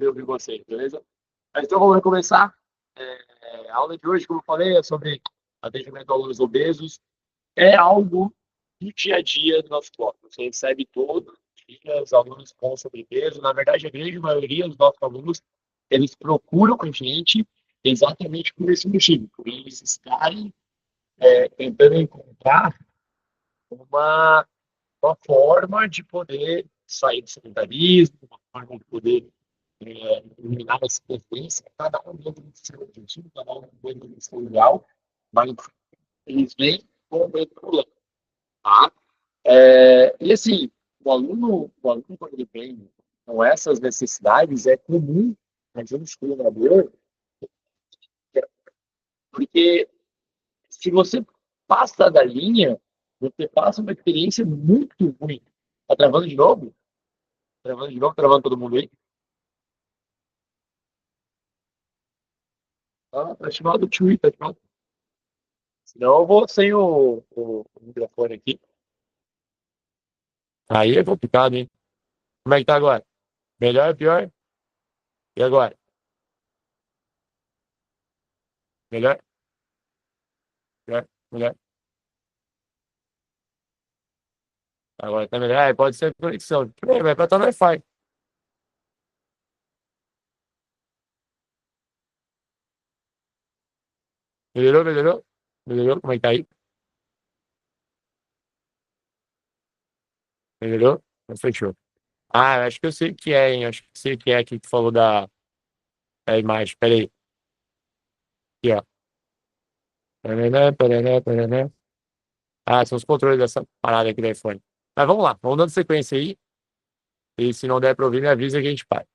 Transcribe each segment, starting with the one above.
poder ouvir vocês, beleza? Mas então vamos começar. A aula de hoje, como eu falei, é sobre atendimento a alunos obesos. É algo do dia a dia do nosso bloco. Você recebe todos os dias os alunos com sobrepeso. Na verdade, a grande maioria dos nossos alunos, eles procuram a gente exatamente por esse motivo, por eles estarem tentando encontrar uma, uma forma de poder sair do sedentarismo, uma forma de poder eliminar essa preferência, cada um dentro do seu objetivo, cada um dentro do seu ideal, mas eles vêm com o mesmo problema, tá? E assim, o aluno, quando ele vem com essas necessidades, é comum a gente, treinador, porque se você passa da linha, você passa uma experiência muito ruim. Tá travando de novo? Travando de novo, travando todo mundo aí? Tá chamado Tui, tá chamado. Senão eu vou sem o microfone aqui. Aí é complicado, hein? Como é que tá agora? Melhor, pior? E agora? Melhor, pior, melhor. Agora tá melhor. Pode ser conexão. Vai pra estar no Wi-Fi. Melhorou, melhorou? Melhorou? Como é que tá aí? Melhorou? Então, fechou. Acho que eu sei o que é, hein? Acho que eu sei o que é aqui que tu falou da imagem. Pera aí. Aqui, ó. Paraná, paraná, paraná. São os controles dessa parada aqui do iPhone. Mas vamos lá, vamos dando sequência aí. E se não der pra ouvir, me avisa que a gente para.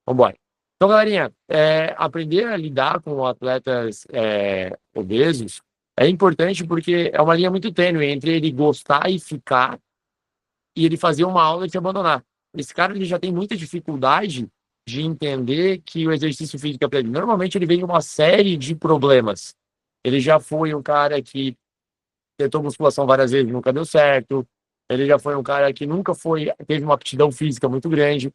Vambora. Então, galerinha, aprender a lidar com atletas obesos é importante porque é uma linha muito tênue entre ele gostar e ficar e ele fazer uma aula e te abandonar. Esse cara ele já tem muita dificuldade de entender que o exercício físico é para ele. Normalmente ele vem com uma série de problemas. Ele já foi um cara que tentou musculação várias vezes, nunca deu certo. Ele já foi um cara que nunca teve uma aptidão física muito grande.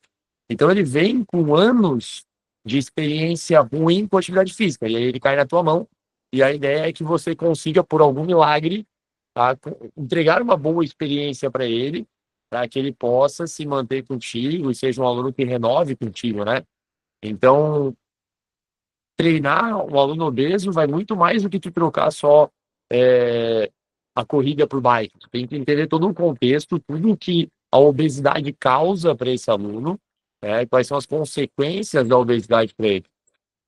Então ele vem com anos de experiência ruim com atividade física. E aí ele cai na tua mão. E a ideia é que você consiga, por algum milagre, tá, entregar uma boa experiência para ele, para que ele possa se manter contigo e seja um aluno que renove contigo, né? Então, treinar um aluno obeso vai muito mais do que tu trocar só é, a corrida por bike. Tu tem que entender todo o contexto, tudo que a obesidade causa para esse aluno, quais são as consequências da obesidade para ele.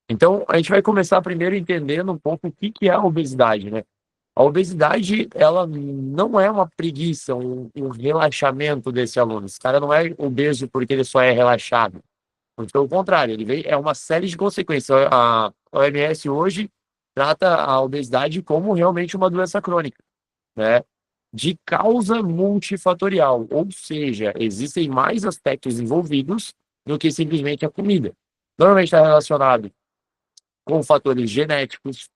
Então, a gente vai começar primeiro entendendo um pouco o que é a obesidade, né? A obesidade, ela não é uma preguiça, um relaxamento desse aluno. Esse cara não é obeso porque ele só é relaxado. Muito pelo contrário, é uma série de consequências. A OMS hoje trata a obesidade como realmente uma doença crônica, né? De causa multifatorial, ou seja, existem mais aspectos envolvidos do que simplesmente a comida. Normalmente está relacionado com fatores genéticos,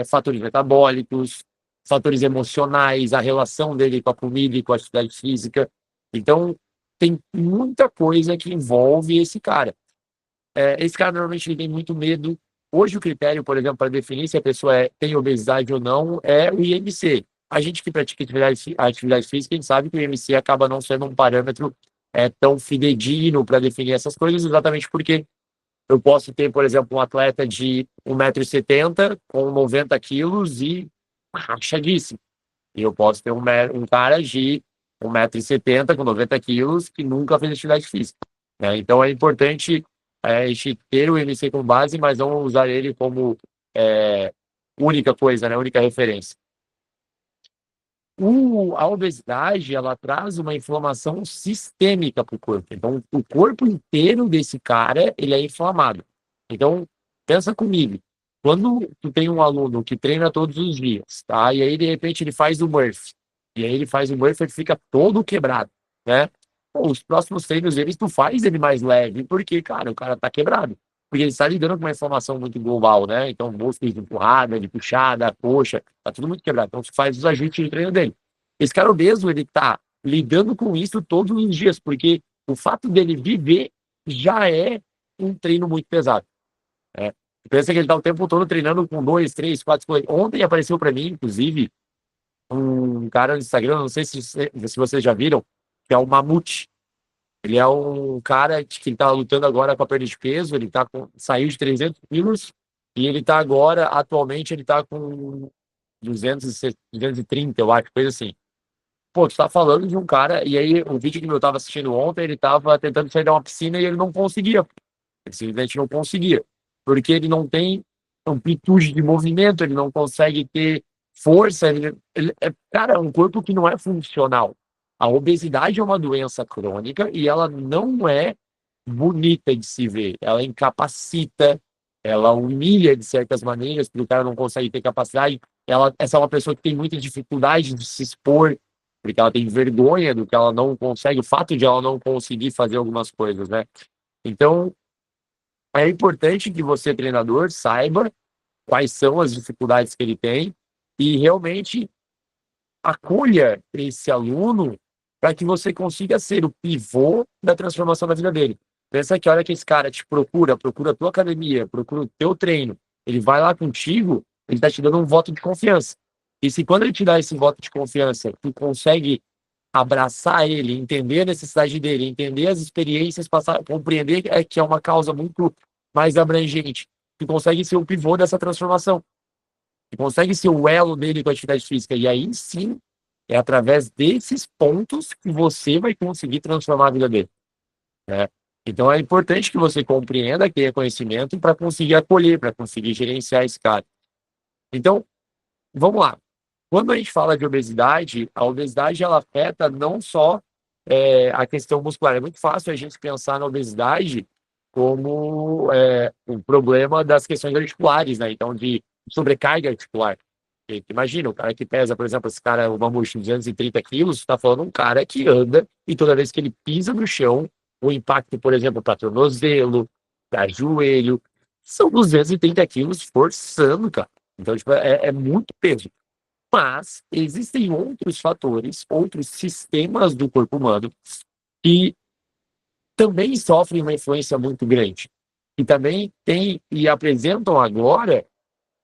fatores metabólicos, fatores emocionais, a relação dele com a comida e com a atividade física. Então, tem muita coisa que envolve esse cara. Esse cara normalmente ele tem muito medo. Hoje o critério, por exemplo, para definir se a pessoa tem obesidade ou não é o IMC. A gente que pratica atividade física, a gente sabe que o IMC acaba não sendo um parâmetro tão fidedigno para definir essas coisas, exatamente porque eu posso ter, por exemplo, um atleta de 1,70 m com 90 quilos e rachadíssimo. E eu posso ter um cara de 1,70 m com 90 quilos que nunca fez atividade física, né? Então é importante a gente ter o MC como base, mas não usar ele como única coisa, né? Única referência. A obesidade, ela traz uma inflamação sistêmica para o corpo. Então, o corpo inteiro desse cara, ele é inflamado. Então, pensa comigo. Quando tu tem um aluno que treina todos os dias, tá? E aí, de repente, ele faz o Murphy. E aí ele faz o Murphy e fica todo quebrado, né? Pô, os próximos treinos deles, tu faz ele mais leve, porque, cara, o cara tá quebrado. Porque ele está lidando com uma inflamação muito global, né? Então, músculos de empurrada, de puxada, coxa, tá tudo muito quebrado. Então, você faz os ajustes de treino dele. Esse cara obeso, ele tá lidando com isso todos os dias, porque o fato dele viver já é um treino muito pesado. Né? Pensa que ele está o tempo todo treinando com 2, 3, 4 coisas. Ontem apareceu para mim, inclusive, um cara no Instagram, não sei se vocês já viram, que é o Mamute. Ele é um cara que está lutando agora com a perda de peso, saiu de 300 quilos e ele está agora, atualmente, ele está com 230, eu acho, coisa assim. Pô, tu tá falando de um cara, e aí o vídeo que eu tava assistindo ontem, ele tava tentando sair de uma piscina e ele não conseguia. Ele simplesmente não conseguia. Porque ele não tem amplitude de movimento, ele não consegue ter força. Cara, é um corpo que não é funcional. A obesidade é uma doença crônica e ela não é bonita de se ver. Ela incapacita, ela humilha de certas maneiras, porque o cara não consegue ter capacidade. Essa é uma pessoa que tem muita dificuldade de se expor, porque ela tem vergonha do que ela não consegue, o fato de ela não conseguir fazer algumas coisas, né? Então, é importante que você, treinador, saiba quais são as dificuldades que ele tem e realmente acolha esse aluno para que você consiga ser o pivô da transformação da vida dele. Pensa que a hora que esse cara te procura a tua academia, procura o teu treino, ele vai lá contigo, ele está te dando um voto de confiança. E se quando ele te dá esse voto de confiança, tu consegue abraçar ele, entender a necessidade dele, entender as experiências, passar, compreender que é uma causa muito mais abrangente, tu consegue ser o pivô dessa transformação. E consegue ser o elo dele com a atividade física. E aí sim, é através desses pontos que você vai conseguir transformar a vida dele. Né? Então é importante que você compreenda que é conhecimento para conseguir acolher, para conseguir gerenciar esse cara. Então, vamos lá. Quando a gente fala de obesidade, a obesidade ela afeta não só a questão muscular. É muito fácil a gente pensar na obesidade como um problema das questões articulares, né? Então, de sobrecarga articular. Imagina, o cara que pesa, por exemplo, esse cara, o Mamute, 230 quilos, está falando um cara que anda e toda vez que ele pisa no chão, o impacto, por exemplo, para tornozelo, para joelho, são 230 quilos forçando, cara. Então, tipo, é muito peso. Mas existem outros fatores, outros sistemas do corpo humano que também sofrem uma influência muito grande. E também têm e apresentam agora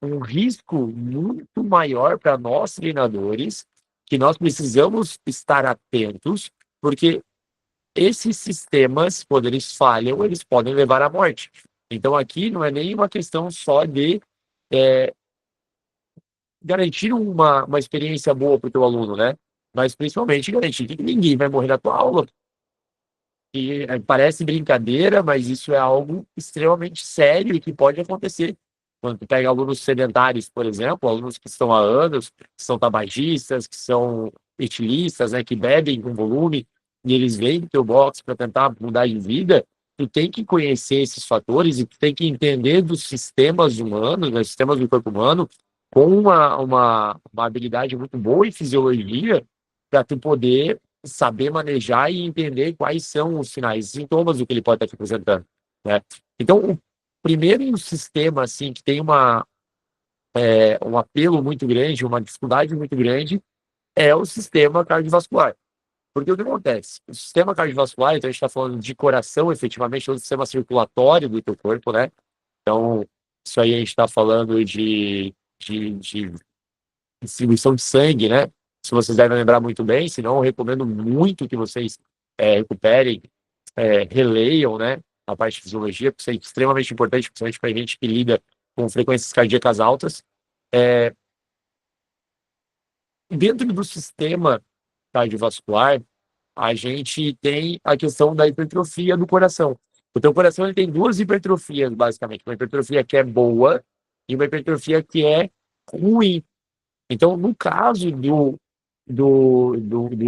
um risco muito maior para nós treinadores, que nós precisamos estar atentos, porque esses sistemas, quando eles falham, eles podem levar à morte. Então aqui não é nem uma questão só de garantir uma experiência boa para o teu aluno, né? Mas principalmente garantir que ninguém vai morrer na tua aula. E parece brincadeira, mas isso é algo extremamente sério e que pode acontecer. Quando tu pega alunos sedentários, por exemplo, alunos que estão há anos, que são tabagistas, que são etilistas, né, que bebem com volume, e eles vêm do teu box para tentar mudar de vida, tu tem que conhecer esses fatores e tu tem que entender dos sistemas humanos, dos sistemas do corpo humano, com uma habilidade muito boa em fisiologia, para tu poder saber manejar e entender quais são os sinais e sintomas do que ele pode estar te apresentando, né? Então, o primeiro sistema, assim, que tem um apelo muito grande, uma dificuldade muito grande, é o sistema cardiovascular. Porque o que acontece? O sistema cardiovascular, então a gente está falando de coração, efetivamente, é o sistema circulatório do teu corpo, né? Então, isso aí a gente está falando de distribuição de sangue, né? Se vocês devem lembrar muito bem, senão eu recomendo muito que vocês recuperem, releiam, né? A parte de fisiologia, porque isso é extremamente importante, principalmente para a gente que lida com frequências cardíacas altas. É, dentro do sistema cardiovascular, a gente tem a questão da hipertrofia do coração. O teu coração ele tem duas hipertrofias, basicamente. Uma hipertrofia que é boa e uma hipertrofia que é ruim. Então, no caso do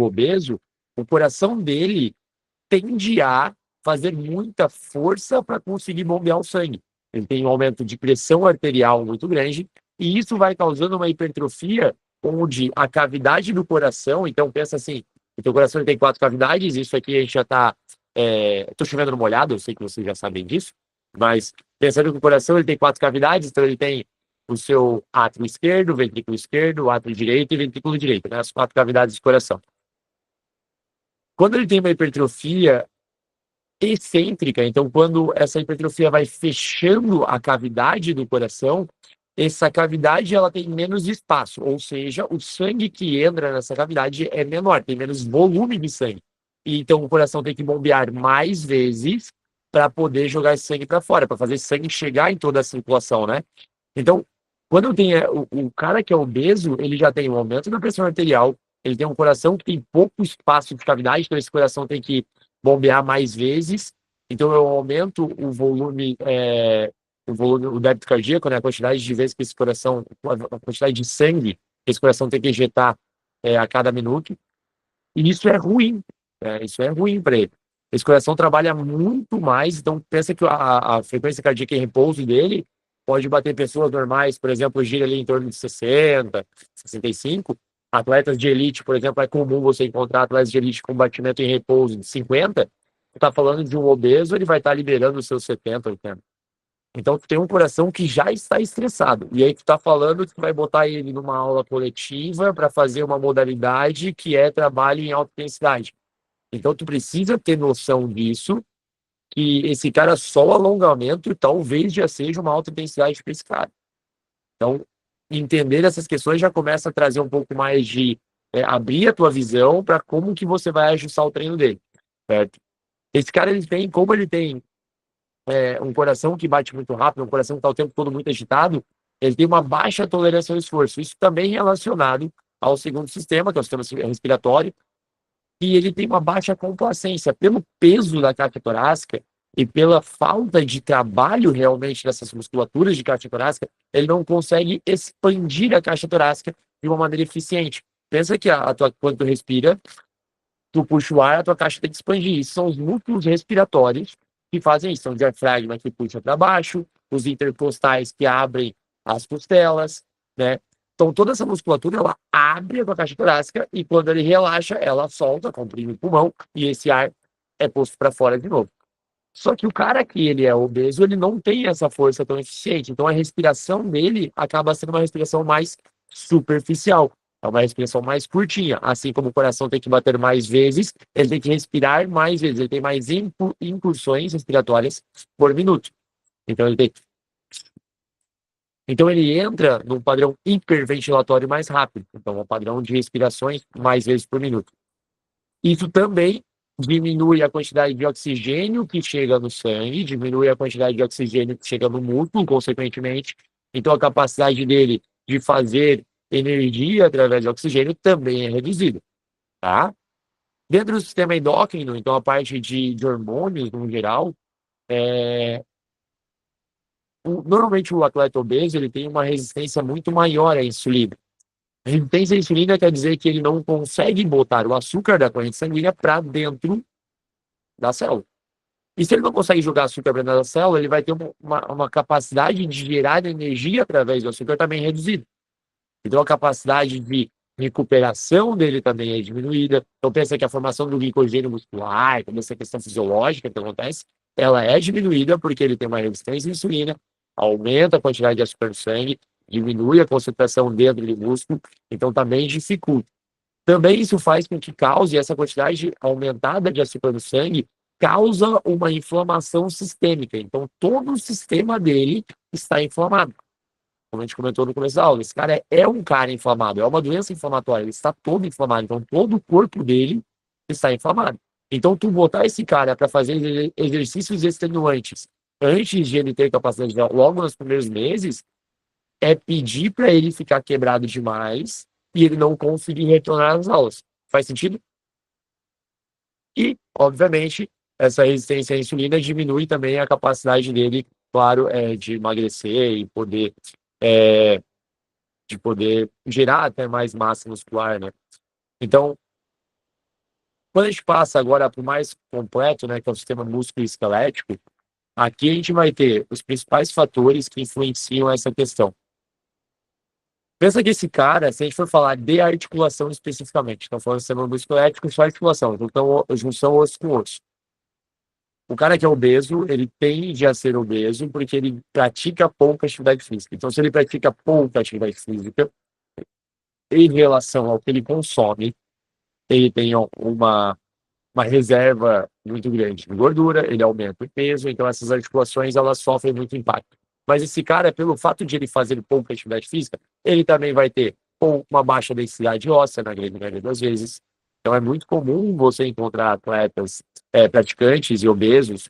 obeso, o coração dele tende a fazer muita força para conseguir bombear o sangue. Ele tem um aumento de pressão arterial muito grande e isso vai causando uma hipertrofia onde a cavidade do coração, então pensa assim, o teu coração tem 4 cavidades, isso aqui a gente já está, estou chovendo no molhado, eu sei que vocês já sabem disso, mas pensando que o coração ele tem 4 cavidades, então ele tem o seu átrio esquerdo, ventrículo esquerdo, átrio direito e ventrículo direito, né? As 4 cavidades do coração. Quando ele tem uma hipertrofia excêntrica. Então, quando essa hipertrofia vai fechando a cavidade do coração, essa cavidade ela tem menos espaço, ou seja, o sangue que entra nessa cavidade é menor, tem menos volume de sangue. E então, o coração tem que bombear mais vezes para poder jogar esse sangue para fora, para fazer esse sangue chegar em toda a circulação, né? Então, quando tem o cara que é obeso, ele já tem um aumento da pressão arterial, ele tem um coração que tem pouco espaço de cavidade, então esse coração tem que bombear mais vezes. Então, eu aumento o débito cardíaco, né, a quantidade de vezes que esse coração, a quantidade de sangue que esse coração tem que injetar a cada minuto. E isso é ruim, isso é ruim para ele. Esse coração trabalha muito mais, então pensa que a frequência cardíaca em repouso dele pode bater pessoas normais, por exemplo, gira ali em torno de 60, 65. Atletas de elite, por exemplo, é comum você encontrar atletas de elite com batimento em repouso de 50. Você está falando de um obeso, ele vai estar liberando os seus 70, 80. Então, tu tem um coração que já está estressado. E aí, tu está falando que tu vai botar ele numa aula coletiva para fazer uma modalidade que é trabalho em alta intensidade. Então, tu precisa ter noção disso, que esse cara só o alongamento talvez já seja uma alta intensidade para esse cara. Então, entender essas questões já começa a trazer um pouco mais de abrir a tua visão para como que você vai ajustar o treino dele, certo? Esse cara, como ele tem um coração que bate muito rápido, um coração que está o tempo todo muito agitado, ele tem uma baixa tolerância ao esforço. Isso também relacionado ao segundo sistema, que é o sistema respiratório, e ele tem uma baixa complacência. Pelo peso da caixa torácica e pela falta de trabalho realmente dessas musculaturas de caixa torácica, ele não consegue expandir a caixa torácica de uma maneira eficiente. Pensa que quando tu respira, tu puxa o ar, a tua caixa tem que expandir. Isso são os músculos respiratórios que fazem isso. São o diafragma que puxa para baixo, os intercostais que abrem as costelas, né? Então, toda essa musculatura, ela abre a tua caixa torácica e quando ele relaxa, ela solta, comprime o pulmão e esse ar é posto para fora de novo. Só que o cara que ele é obeso, ele não tem essa força tão eficiente. Então, a respiração dele acaba sendo uma respiração mais superficial. É uma respiração mais curtinha. Assim como o coração tem que bater mais vezes, ele tem que respirar mais vezes. Ele tem mais incursões respiratórias por minuto. Então ele entra num padrão hiperventilatório mais rápido. Então, é um padrão de respirações mais vezes por minuto. Isso também diminui a quantidade de oxigênio que chega no sangue, diminui a quantidade de oxigênio que chega no músculo, consequentemente. Então, a capacidade dele de fazer energia através de oxigênio também é reduzida, tá? Dentro do sistema endócrino, então a parte de hormônios, no geral, normalmente o atleta obeso ele tem uma resistência muito maior à insulina. Resistência à insulina quer dizer que ele não consegue botar o açúcar da corrente sanguínea para dentro da célula. E se ele não consegue jogar açúcar para dentro da célula, ele vai ter uma capacidade de gerar energia através do açúcar também reduzida. Então a capacidade de recuperação dele também é diminuída. Então pensa que a formação do glicogênio muscular, toda essa questão fisiológica que acontece, ela é diminuída porque ele tem uma resistência à insulina, aumenta a quantidade de açúcar no sangue, diminui a concentração dentro do músculo, então também dificulta. Também isso faz com que cause essa quantidade aumentada de açúcar no sangue, causa uma inflamação sistêmica. Então todo o sistema dele está inflamado, como a gente comentou no começo da aula. Esse cara é um cara inflamado, é uma doença inflamatória, ele está todo inflamado, então todo o corpo dele está inflamado. Então, tu botar esse cara para fazer exercícios extenuantes antes de ele ter capacidade de logo nos primeiros meses, é pedir para ele ficar quebrado demais e ele não conseguir retornar às aulas. Faz sentido? E, obviamente, essa resistência à insulina diminui também a capacidade dele, claro, de emagrecer e é, poder gerar até mais massa muscular, né? Então, quando a gente passa agora para o mais completo, né, que é o sistema músculo-esquelético, aqui a gente vai ter os principais fatores que influenciam essa questão. Pensa que esse cara, se a gente for falar de articulação especificamente, estamos falando do sistema músculo-esquelético, só articulação, então junção osso com osso. O cara que é obeso, ele tende a ser obeso porque ele pratica pouca atividade física. Então, se ele pratica pouca atividade física, em relação ao que ele consome, ele tem uma uma reserva muito grande de gordura, ele aumenta o peso, então essas articulações elas sofrem muito impacto. Mas esse cara, pelo fato de ele fazer pouca atividade física, ele também vai ter uma baixa densidade óssea, na grande maioria das vezes. Então é muito comum você encontrar atletas praticantes e obesos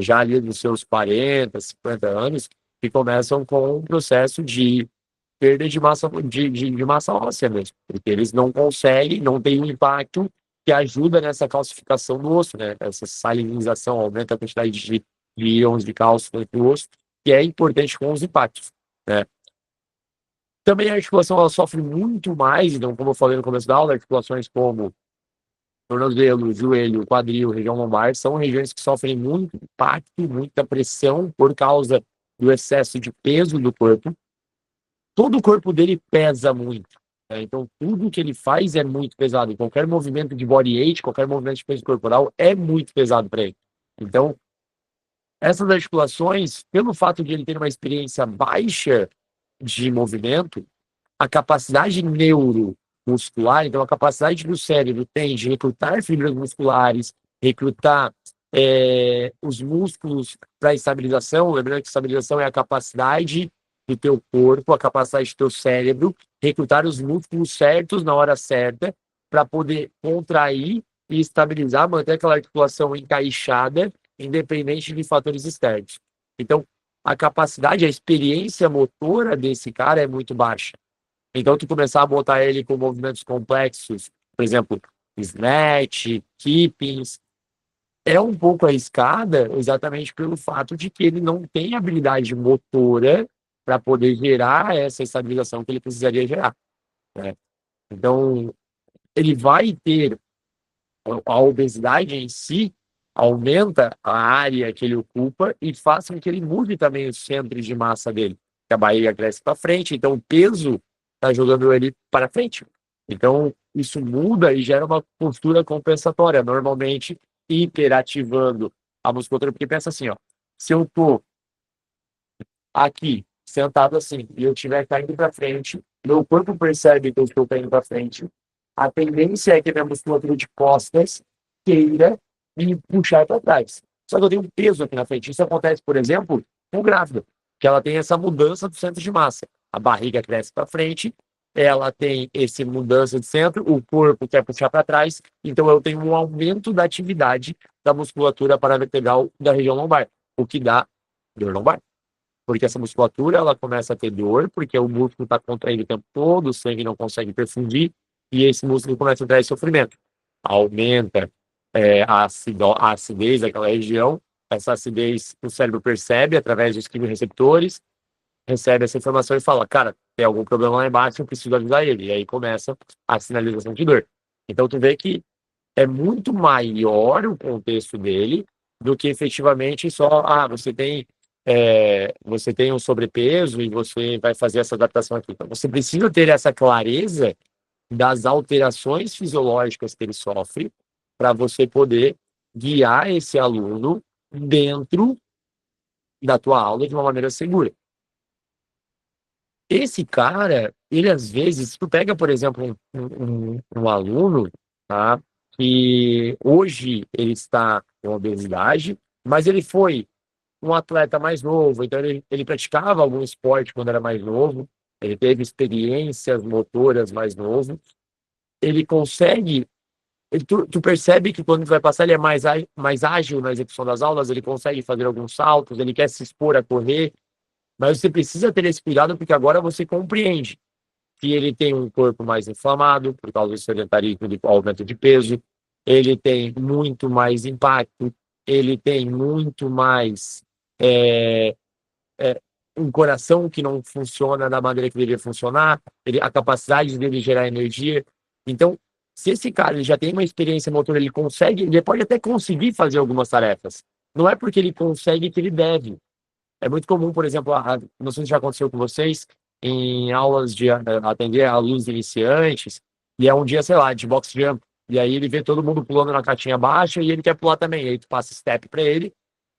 já ali nos seus 40, 50 anos, que começam com um processo de perda de massa óssea mesmo, porque eles não conseguem, não tem um impacto que ajuda nessa calcificação do osso, né? Essa salinização aumenta a quantidade de íons de cálcio dentro do osso, que é importante com os impactos, né? Também a articulação ela sofre muito mais, então, como eu falei no começo da aula, articulações como tornozelo, joelho, quadril, região lombar, são regiões que sofrem muito impacto, muita pressão por causa do excesso de peso do corpo. Todo o corpo dele pesa muito, né? Então, tudo que ele faz é muito pesado. Qualquer movimento de body weight, qualquer movimento de peso corporal é muito pesado para ele. Então, essas articulações, pelo fato de ele ter uma experiência baixa de movimento, a capacidade neuromuscular, então a capacidade que o cérebro tem de recrutar fibras musculares, recrutar os músculos para estabilização, lembrando que estabilização é a capacidade do teu corpo, a capacidade do teu cérebro, recrutar os músculos certos na hora certa para poder contrair e estabilizar, manter aquela articulação encaixada, independente de fatores externos. Então, a capacidade, a experiência motora desse cara é muito baixa. Então, tu começar a botar ele com movimentos complexos, por exemplo, snatch, keepings, é um pouco arriscada exatamente pelo fato de que ele não tem habilidade motora para poder gerar essa estabilização que ele precisaria gerar, né? Então, ele vai ter a obesidade em si aumenta a área que ele ocupa e faz com que ele mude também os centros de massa dele. Que a barriga cresce para frente, então o peso está jogando ele para frente. Então, isso muda e gera uma postura compensatória, normalmente hiperativando a musculatura, porque pensa assim, ó, se eu tô aqui, sentado assim, e eu estiver caindo para frente, meu corpo percebe que eu estou caindo para frente, a tendência é que a minha musculatura de costas queira me puxar para trás. Só que eu tenho um peso aqui na frente. Isso acontece, por exemplo, com grávida, que ela tem essa mudança do centro de massa. A barriga cresce para frente, ela tem essa mudança de centro, o corpo quer puxar para trás, então eu tenho um aumento da atividade da musculatura paravertebral da região lombar, o que dá dor lombar. Porque essa musculatura ela começa a ter dor, porque o músculo está contraído o tempo todo, o sangue não consegue perfundir, e esse músculo começa a trazer sofrimento. Aumenta a acidez daquela região, essa acidez o cérebro percebe através dos quimiorreceptores, recebe essa informação e fala, cara, tem algum problema lá embaixo, eu preciso avisar ele. E aí começa a sinalização de dor. Então tu vê que é muito maior o contexto dele do que efetivamente só, você tem um sobrepeso e você vai fazer essa adaptação aqui. Então, você precisa ter essa clareza das alterações fisiológicas que ele sofre para você poder guiar esse aluno dentro da tua aula de uma maneira segura. Esse cara, ele às vezes, tu pega, por exemplo, um aluno, tá? Que hoje ele está com obesidade, mas ele foi um atleta mais novo, então ele praticava algum esporte quando era mais novo, ele teve experiências motoras mais novo, ele consegue, tu percebe que quando ele vai passar ele é mais ágil na execução das aulas, ele consegue fazer alguns saltos, ele quer se expor a correr, mas você precisa ter esse cuidado porque agora você compreende que ele tem um corpo mais inflamado por causa do sedentarismo, do aumento de peso, ele tem muito mais impacto, ele tem muito mais é, um coração que não funciona da maneira que deveria funcionar, a capacidade dele gerar energia. Então, se esse cara ele já tem uma experiência motora, ele pode até conseguir fazer algumas tarefas. Não é porque ele consegue que ele deve. É muito comum, por exemplo, não sei se já aconteceu com vocês, em aulas de atender alunos iniciantes, e é um dia, sei lá, de box jump, e aí ele vê todo mundo pulando na caixinha baixa e ele quer pular também. E aí tu passa step para ele,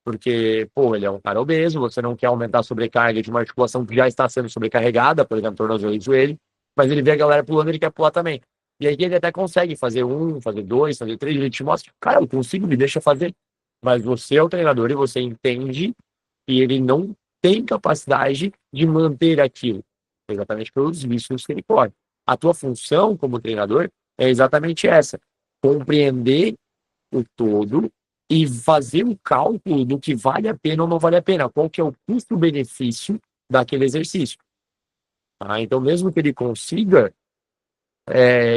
porque, pô, ele é um cara obeso, você não quer aumentar a sobrecarga de uma articulação que já está sendo sobrecarregada, por exemplo, tornozelo e joelho, mas ele vê a galera pulando, ele quer pular também. E aí ele até consegue fazer um, fazer dois, fazer três, ele te mostra, cara, eu consigo, me deixa fazer. Mas você é o treinador e você entende que ele não tem capacidade de manter aquilo. Exatamente pelos vícios que ele corre. A tua função como treinador é exatamente essa: compreender o todo e fazer um cálculo do que vale a pena ou não vale a pena, qual que é o custo-benefício daquele exercício. Tá? Então, mesmo que ele consiga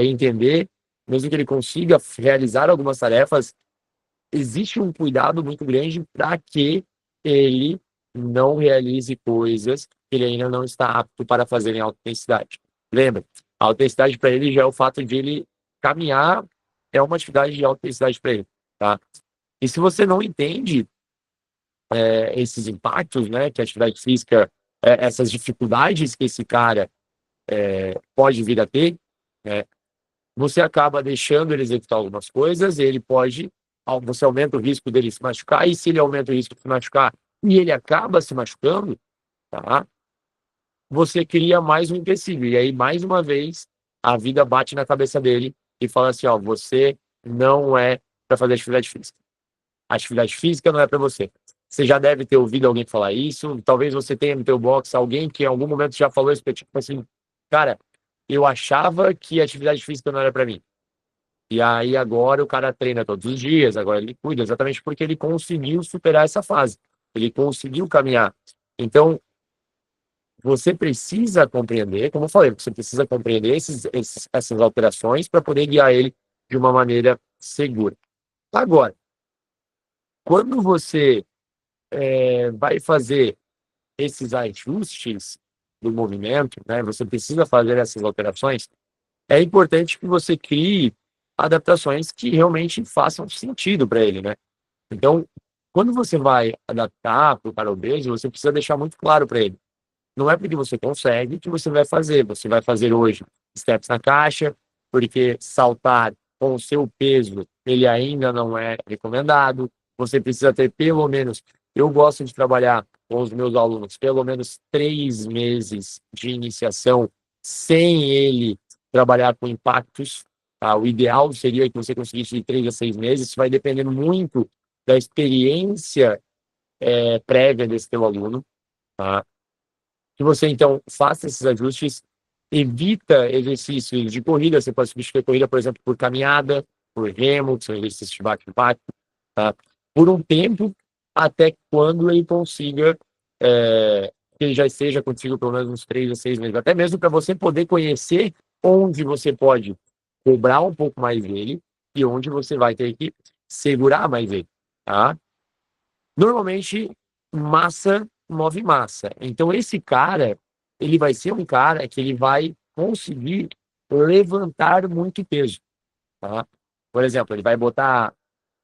entender, mesmo que ele consiga realizar algumas tarefas, existe um cuidado muito grande para que ele não realize coisas que ele ainda não está apto para fazer em alta intensidade. Lembra? A alta intensidade para ele já é o fato de ele caminhar, é uma atividade de alta intensidade para ele, tá? E se você não entende esses impactos, né, que a atividade física, essas dificuldades que esse cara pode vir a ter, né, você acaba deixando ele executar algumas coisas, ele pode, você aumenta o risco dele se machucar, e se ele aumenta o risco de se machucar e ele acaba se machucando, tá? Você cria mais um empecilho. E aí, mais uma vez, a vida bate na cabeça dele e fala assim: ó, você não é para fazer atividade física. A atividade física não é para você. Você já deve ter ouvido alguém falar isso, talvez você tenha no teu box alguém que em algum momento já falou isso, tipo assim, cara, eu achava que a atividade física não era para mim. E aí agora o cara treina todos os dias, agora ele cuida, exatamente porque ele conseguiu superar essa fase. Ele conseguiu caminhar. Então, você precisa compreender, como eu falei, você precisa compreender essas alterações para poder guiar ele de uma maneira segura. Agora, quando você vai fazer esses ajustes do movimento, né, você precisa fazer essas alterações, é importante que você crie adaptações que realmente façam sentido para ele, né? Então, quando você vai adaptar para o cara obeso, você precisa deixar muito claro para ele. Não é porque você consegue que você vai fazer. Você vai fazer hoje steps na caixa, porque saltar com o seu peso, ele ainda não é recomendado. Você precisa ter pelo menos, eu gosto de trabalhar com os meus alunos, pelo menos 3 meses de iniciação sem ele trabalhar com impactos. Tá? O ideal seria que você conseguisse de 3 a 6 meses. Isso vai depender muito da experiência prévia desse teu aluno. Tá? Que você, então, faça esses ajustes, evita exercícios de corrida, você pode substituir a corrida, por exemplo, por caminhada, por remo, que são exercícios de baixo-impacto, tá? Por um tempo, até quando ele consiga, que ele já esteja contigo pelo menos uns 3 a 6 meses, até mesmo para você poder conhecer onde você pode cobrar um pouco mais dele e onde você vai ter que segurar mais ele, tá? Normalmente, massa move massa. Então, esse cara, ele vai ser um cara que ele vai conseguir levantar muito peso, tá? Por exemplo, ele vai botar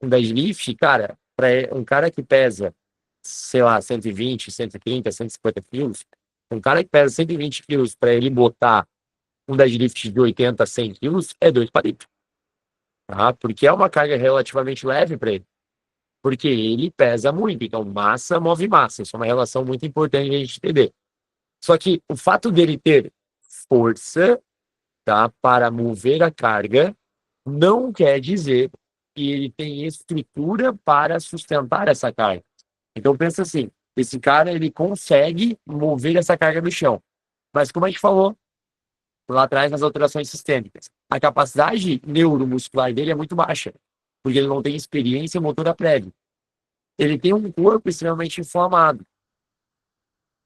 um deadlift, cara, para um cara que pesa, sei lá, 120, 130, 150 quilos, um cara que pesa 120 quilos, para ele botar um deadlift de 80, 100 quilos, é dois palitos, tá? Porque é uma carga relativamente leve para ele. Porque ele pesa muito. Então, massa move massa. Isso é uma relação muito importante a gente entender. Só que o fato dele ter força, tá, para mover a carga não quer dizer que ele tem estrutura para sustentar essa carga. Então, pensa assim, esse cara ele consegue mover essa carga no chão. Mas como a gente falou lá atrás nas alterações sistêmicas, a capacidade neuromuscular dele é muito baixa, porque ele não tem experiência motora prévia. Ele tem um corpo extremamente inflamado.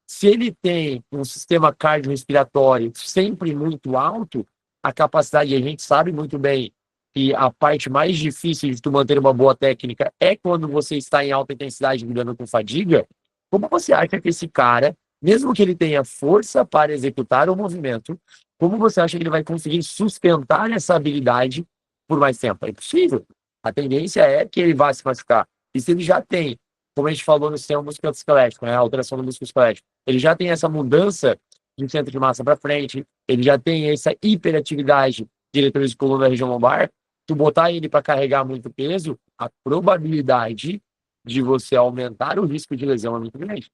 Se ele tem um sistema cardiorrespiratório sempre muito alto, a capacidade, a gente sabe muito bem que a parte mais difícil de tu manter uma boa técnica é quando você está em alta intensidade lidando com fadiga. Como você acha que esse cara, mesmo que ele tenha força para executar o movimento, como você acha que ele vai conseguir sustentar essa habilidade por mais tempo? É impossível. A tendência é que ele vá se machucar. E se ele já tem, como a gente falou no sistema musculoesquelético, né, a alteração do músculo esquelético, ele já tem essa mudança de centro de massa para frente, ele já tem essa hiperatividade diretores de coluna da região lombar, tu botar ele para carregar muito peso, a probabilidade de você aumentar o risco de lesão é muito grande.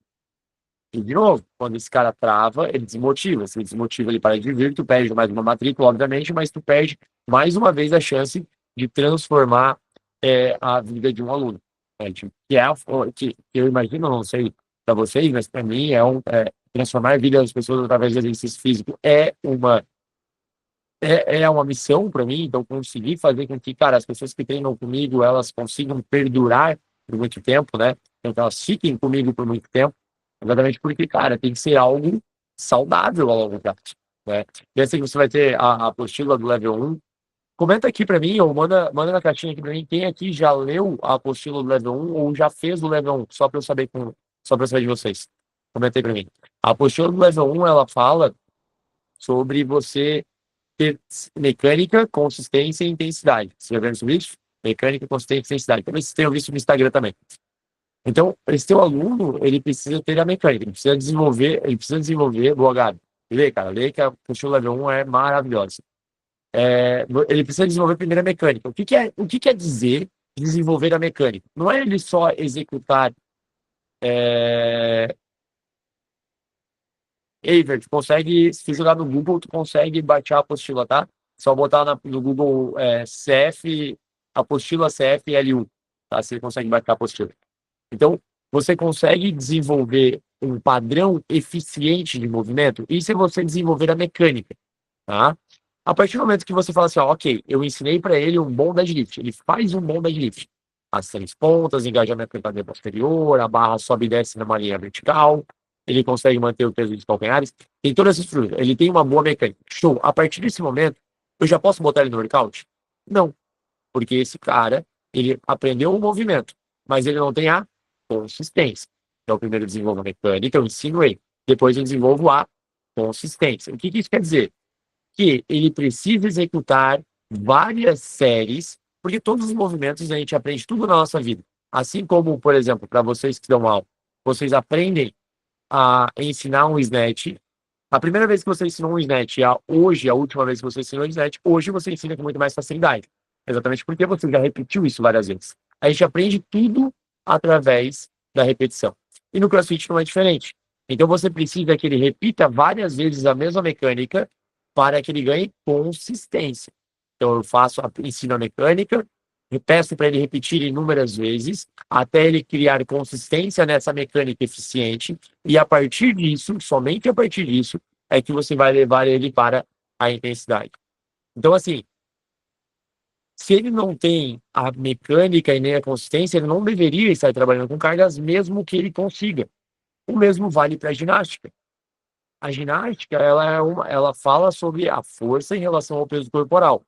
E, de novo, quando esse cara trava, ele desmotiva. Se ele desmotiva, ele para de vir, tu perde mais uma matrícula, obviamente, mas tu perde mais uma vez a chance de transformar a vida de um aluno. Tipo, que eu imagino, não sei para vocês, mas para mim transformar a vida das pessoas através do exercício físico é uma missão para mim. Então, conseguir fazer com que, cara, as pessoas que treinam comigo, elas consigam perdurar por muito tempo, né? Então, que elas fiquem comigo por muito tempo, exatamente porque, cara, tem que ser algo saudável ao longo prazo, né? Pensa que você vai ter a apostila do level 1. Comenta aqui para mim, ou manda na caixinha aqui para mim, quem aqui já leu a apostila do level 1 ou já fez o level 1, só para eu saber só para saber de vocês. Comenta aí para mim. A apostila do level 1, ela fala sobre você ter mecânica, consistência e intensidade. Você já viu sobre isso? Mecânica, consistência e intensidade. Talvez vocês tenham visto no Instagram também. Então, esse teu aluno, ele precisa ter a mecânica, ele precisa desenvolver, boa, Gabi. Lê, cara, lê que a apostila level 1 é maravilhosa. Ele precisa desenvolver primeiro a mecânica. O que quer dizer desenvolver a mecânica? Não é ele só executar. Ei, tu consegue, se jogar no Google, tu consegue baixar a apostila, tá? Só botar no Google CF, apostila CFLU, tá? Você consegue baixar a apostila. Então, você consegue desenvolver um padrão eficiente de movimento. Isso é você desenvolver a mecânica, tá? A partir do momento que você fala assim, ó, ok, eu ensinei para ele um bom deadlift, ele faz um bom deadlift. As 3 pontas, engajamento com a cadeira posterior, a barra sobe e desce numa linha vertical, ele consegue manter o peso dos calcanhares, tem todas essas estruturas, ele tem uma boa mecânica. Show. A partir desse momento, eu já posso botar ele no workout? Não, porque esse cara, ele aprendeu o movimento, mas ele não tem a consistência. Então, primeiro eu desenvolvo a mecânica, eu ensino ele. Depois eu desenvolvo a consistência. O que isso quer dizer? Que ele precisa executar várias séries, porque todos os movimentos a gente aprende tudo na nossa vida. Assim como, por exemplo, para vocês que dão aula, vocês aprendem a ensinar um snatch. A primeira vez que você ensinou um snatch, hoje, a última vez que você ensinou um snatch, hoje você ensina com muito mais facilidade. Exatamente porque você já repetiu isso várias vezes. A gente aprende tudo através da repetição. E no CrossFit não é diferente. Então você precisa que ele repita várias vezes a mesma mecânica para que ele ganhe consistência. Então eu ensino a mecânica, peço para ele repetir inúmeras vezes, até ele criar consistência nessa mecânica eficiente, e a partir disso, somente a partir disso, é que você vai levar ele para a intensidade. Então, assim, se ele não tem a mecânica e nem a consistência, ele não deveria estar trabalhando com cargas, mesmo que ele consiga. O mesmo vale para a ginástica. A ginástica, ela fala sobre a força em relação ao peso corporal.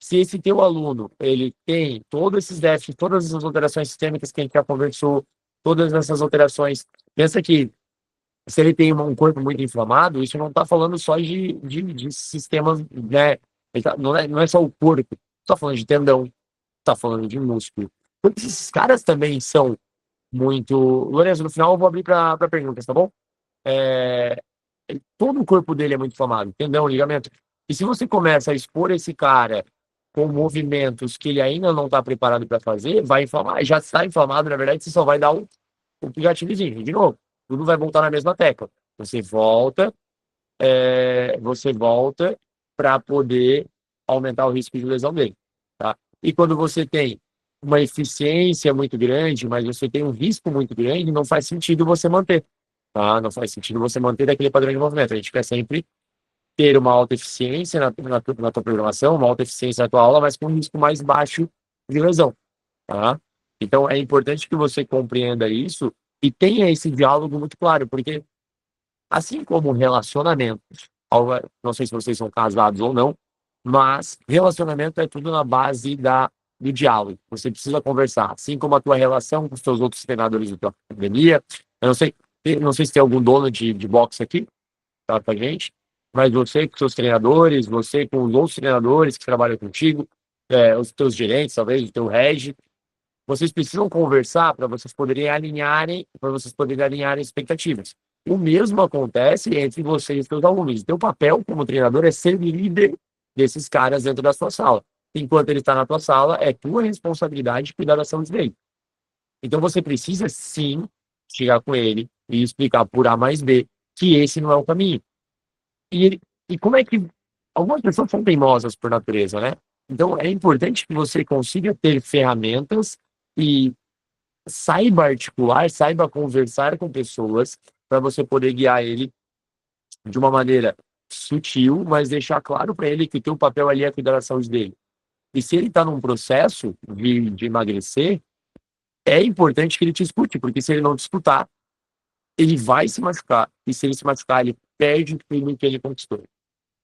Se esse teu aluno, ele tem todos esses déficits, todas essas alterações sistêmicas que a gente já conversou, todas essas alterações, pensa que se ele tem um corpo muito inflamado, isso não está falando só de sistemas, né? Não é só o corpo, está falando de tendão, está falando de músculo. Todos esses caras também são muito. Lourenço, no final eu vou abrir para perguntas, tá bom? É, todo o corpo dele é muito inflamado, tendão, ligamento. E se você começa a expor esse cara com movimentos que ele ainda não está preparado para fazer, vai inflamar. Já está inflamado, na verdade, você só vai dar um gatilhozinho. De novo, tudo vai voltar na mesma tecla. Você volta para poder aumentar o risco de lesão dele, tá? E quando você tem uma eficiência muito grande, mas você tem um risco muito grande, não faz sentido você manter, tá? Não faz sentido você manter aquele padrão de movimento. A gente quer sempre ter uma alta eficiência na tua programação, uma alta eficiência na tua aula, mas com um risco mais baixo de lesão, tá? Então, é importante que você compreenda isso e tenha esse diálogo muito claro, porque assim como relacionamentos, não sei se vocês são casados ou não, mas relacionamento é tudo na base do diálogo. Você precisa conversar, assim como a tua relação com os teus outros treinadores da tua academia. Eu não sei se tem algum dono de boxe aqui, tá, com a gente, mas você com seus treinadores, você com os outros treinadores que trabalham contigo, os teus gerentes, talvez, o teu regi, vocês precisam conversar para vocês poderem alinharem expectativas. O mesmo acontece entre você e os seus alunos. O teu papel como treinador é ser líder desses caras dentro da sua sala. Enquanto ele está na tua sala, é tua responsabilidade cuidar da saúde dele. Então você precisa sim chegar com ele e explicar por A mais B que esse não é o caminho. E, e como é que algumas pessoas são teimosas por natureza, né? Então é importante que você consiga ter ferramentas e saiba articular, saiba conversar com pessoas para você poder guiar ele de uma maneira sutil, mas deixar claro para ele que o teu papel ali é cuidar da saúde dele. E se ele está num processo de emagrecer, é importante que ele te escute, porque se ele não te escutar, ele vai se machucar. E se ele se machucar, ele perde tudo que ele conquistou.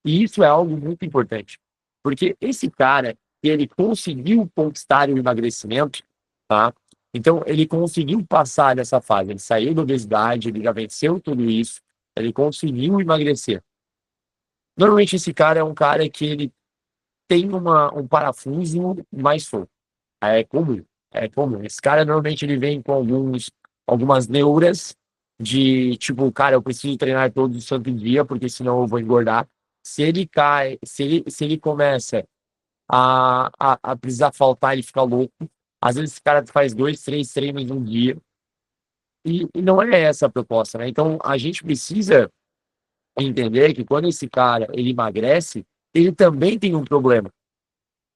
E isso é algo muito importante. Porque esse cara, ele conseguiu conquistar o emagrecimento, tá? Então, ele conseguiu passar dessa fase. Ele saiu da obesidade, ele já venceu tudo isso, ele conseguiu emagrecer. Normalmente, esse cara é um cara que ele tem um parafuso mais solto. É comum. É comum. Esse cara, normalmente, ele vem com algumas neuras de, tipo, cara, eu preciso treinar todo o santo dia, porque senão eu vou engordar. Se ele cai, se ele começa a precisar faltar, ele fica louco. Às vezes esse cara faz 2, 3 treinos num dia. E não é essa a proposta, né? Então, a gente precisa entender que quando esse cara, ele emagrece, ele também tem um problema.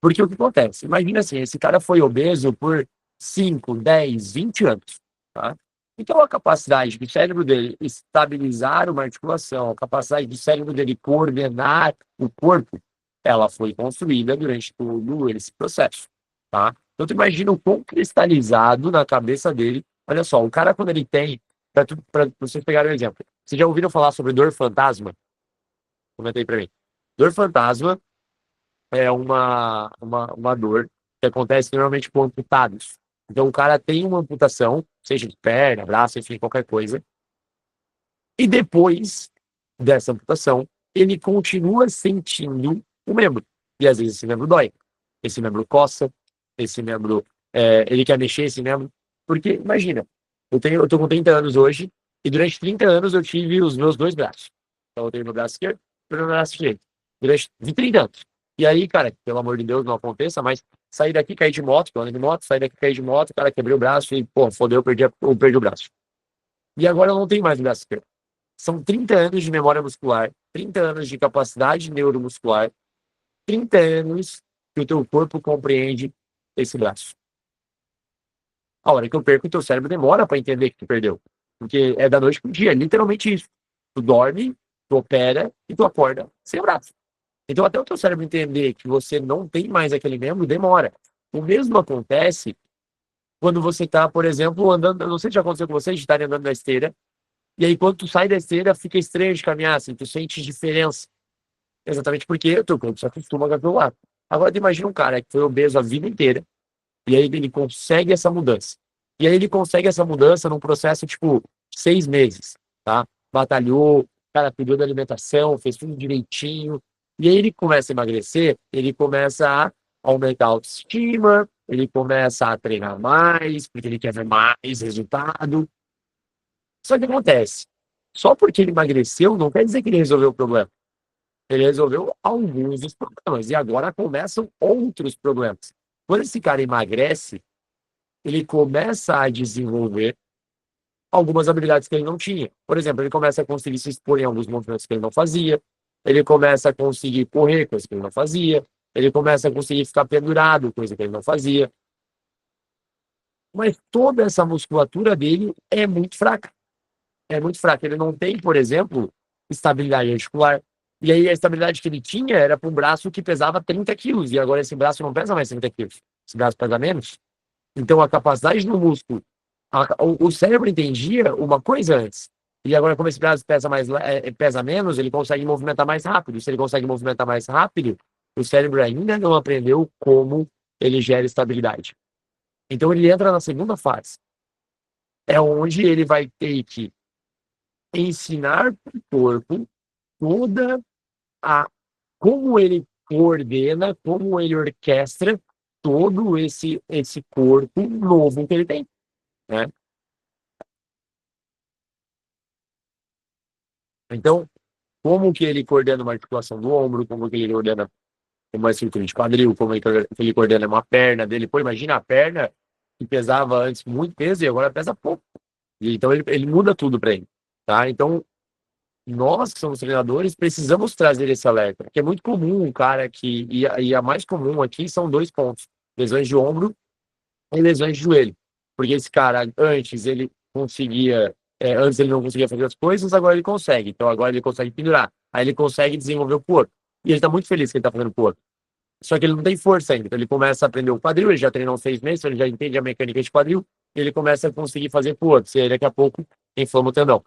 Porque o que acontece? Imagina assim, esse cara foi obeso por 5, 10, 20 anos, tá? Então a capacidade do cérebro dele estabilizar uma articulação, a capacidade do cérebro dele coordenar o corpo, ela foi construída durante todo esse processo, tá? Então tu imagina o quão cristalizado na cabeça dele. Olha só, o cara quando ele tem, para vocês pegarem um exemplo, vocês já ouviram falar sobre dor fantasma? Comenta aí pra mim. Dor fantasma é uma dor que acontece normalmente com amputados. Então, o cara tem uma amputação, seja de perna, braço, enfim, qualquer coisa, e depois dessa amputação, ele continua sentindo o membro. E às vezes esse membro dói, esse membro coça, esse membro, ele quer mexer esse membro. Porque, imagina, eu tô com 30 anos hoje, e durante 30 anos eu tive os meus dois braços. Então, eu tenho meu braço esquerdo e meu braço direito. Durante 30 anos. E aí, cara, pelo amor de Deus, não aconteça, mas sair daqui, cair de moto, que eu ando de moto, sair daqui, cair de moto, cara, quebrei o braço e, pô, fodeu, eu perdi o braço. E agora eu não tenho mais o braço esquerdo. São 30 anos de memória muscular, 30 anos de capacidade neuromuscular, 30 anos que o teu corpo compreende esse braço. A hora que eu perco, o teu cérebro demora para entender que tu perdeu. Porque é da noite pro dia, é literalmente isso. Tu dorme, tu opera e tu acorda sem o braço. Então, até o teu cérebro entender que você não tem mais aquele membro, demora. O mesmo acontece quando você está, por exemplo, andando. Eu não sei se já aconteceu com vocês, de estarem andando na esteira, e aí quando tu sai da esteira, fica estranho de caminhar, assim, tu sente diferença. Exatamente porque o teu corpo se acostuma com aquilo lá. Agora, tu imagina um cara que foi obeso a vida inteira, e aí ele consegue essa mudança. E aí ele consegue essa mudança num processo, tipo, 6 meses, tá? Batalhou, cara, cuidou da alimentação, fez tudo direitinho. E aí ele começa a emagrecer, ele começa a aumentar a autoestima, ele começa a treinar mais, porque ele quer ver mais resultado. Só que acontece, só porque ele emagreceu não quer dizer que ele resolveu o problema. Ele resolveu alguns dos problemas, e agora começam outros problemas. Quando esse cara emagrece, ele começa a desenvolver algumas habilidades que ele não tinha. Por exemplo, ele começa a conseguir se expor em alguns movimentos que ele não fazia, ele começa a conseguir correr, coisa que ele não fazia, ele começa a conseguir ficar pendurado, coisa que ele não fazia. Mas toda essa musculatura dele é muito fraca. É muito fraca. Ele não tem, por exemplo, estabilidade articular. E aí a estabilidade que ele tinha era para um braço que pesava 30 quilos, e agora esse braço não pesa mais 30 quilos. Esse braço pesa menos. Então, a capacidade do músculo, o cérebro entendia uma coisa antes. E agora, como esse braço pesa menos, ele consegue movimentar mais rápido. Se ele consegue movimentar mais rápido, o cérebro ainda não aprendeu como ele gera estabilidade. Então, ele entra na segunda fase. É onde ele vai ter que ensinar para o corpo toda a como ele coordena, como ele orquestra todo esse corpo novo que ele tem, né? Então, como que ele coordena uma articulação do ombro, como que ele coordena uma estrutura de quadril, como ele coordena uma perna dele. Pô, imagina a perna que pesava antes muito peso e agora pesa pouco. E então ele muda tudo para ele, tá? Então, nós que somos treinadores precisamos trazer esse alerta, porque é muito comum um cara que, e a mais comum aqui são 2 pontos: lesões de ombro e lesões de joelho. Porque esse cara, antes ele não conseguia fazer as coisas, agora ele consegue. Então agora ele consegue pendurar. Aí ele consegue desenvolver o corpo. E ele tá muito feliz que ele tá fazendo corpo. Só que ele não tem força ainda. Então ele começa a aprender o quadril, ele já treinou uns 6 meses, então ele já entende a mecânica de quadril, e ele começa a conseguir fazer força. E aí daqui a pouco inflama o tendão.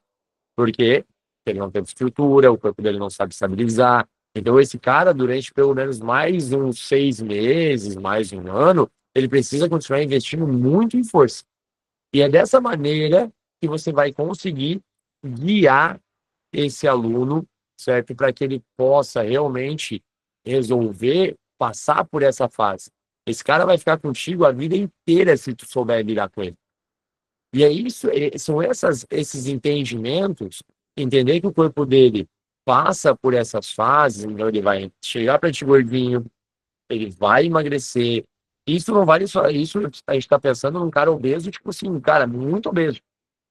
Porque ele não tem estrutura, o corpo dele não sabe estabilizar. Então, esse cara, durante pelo menos mais uns 6 meses, mais um ano, ele precisa continuar investindo muito em força. E é dessa maneira que você vai conseguir guiar esse aluno, certo? Para que ele possa realmente resolver passar por essa fase. Esse cara vai ficar contigo a vida inteira se tu souber lidar com ele. E é isso, são esses entendimentos, entender que o corpo dele passa por essas fases, então ele vai chegar para ti gordinho, ele vai emagrecer. Isso não vale só, isso a gente está pensando num cara obeso, tipo assim, um cara muito obeso.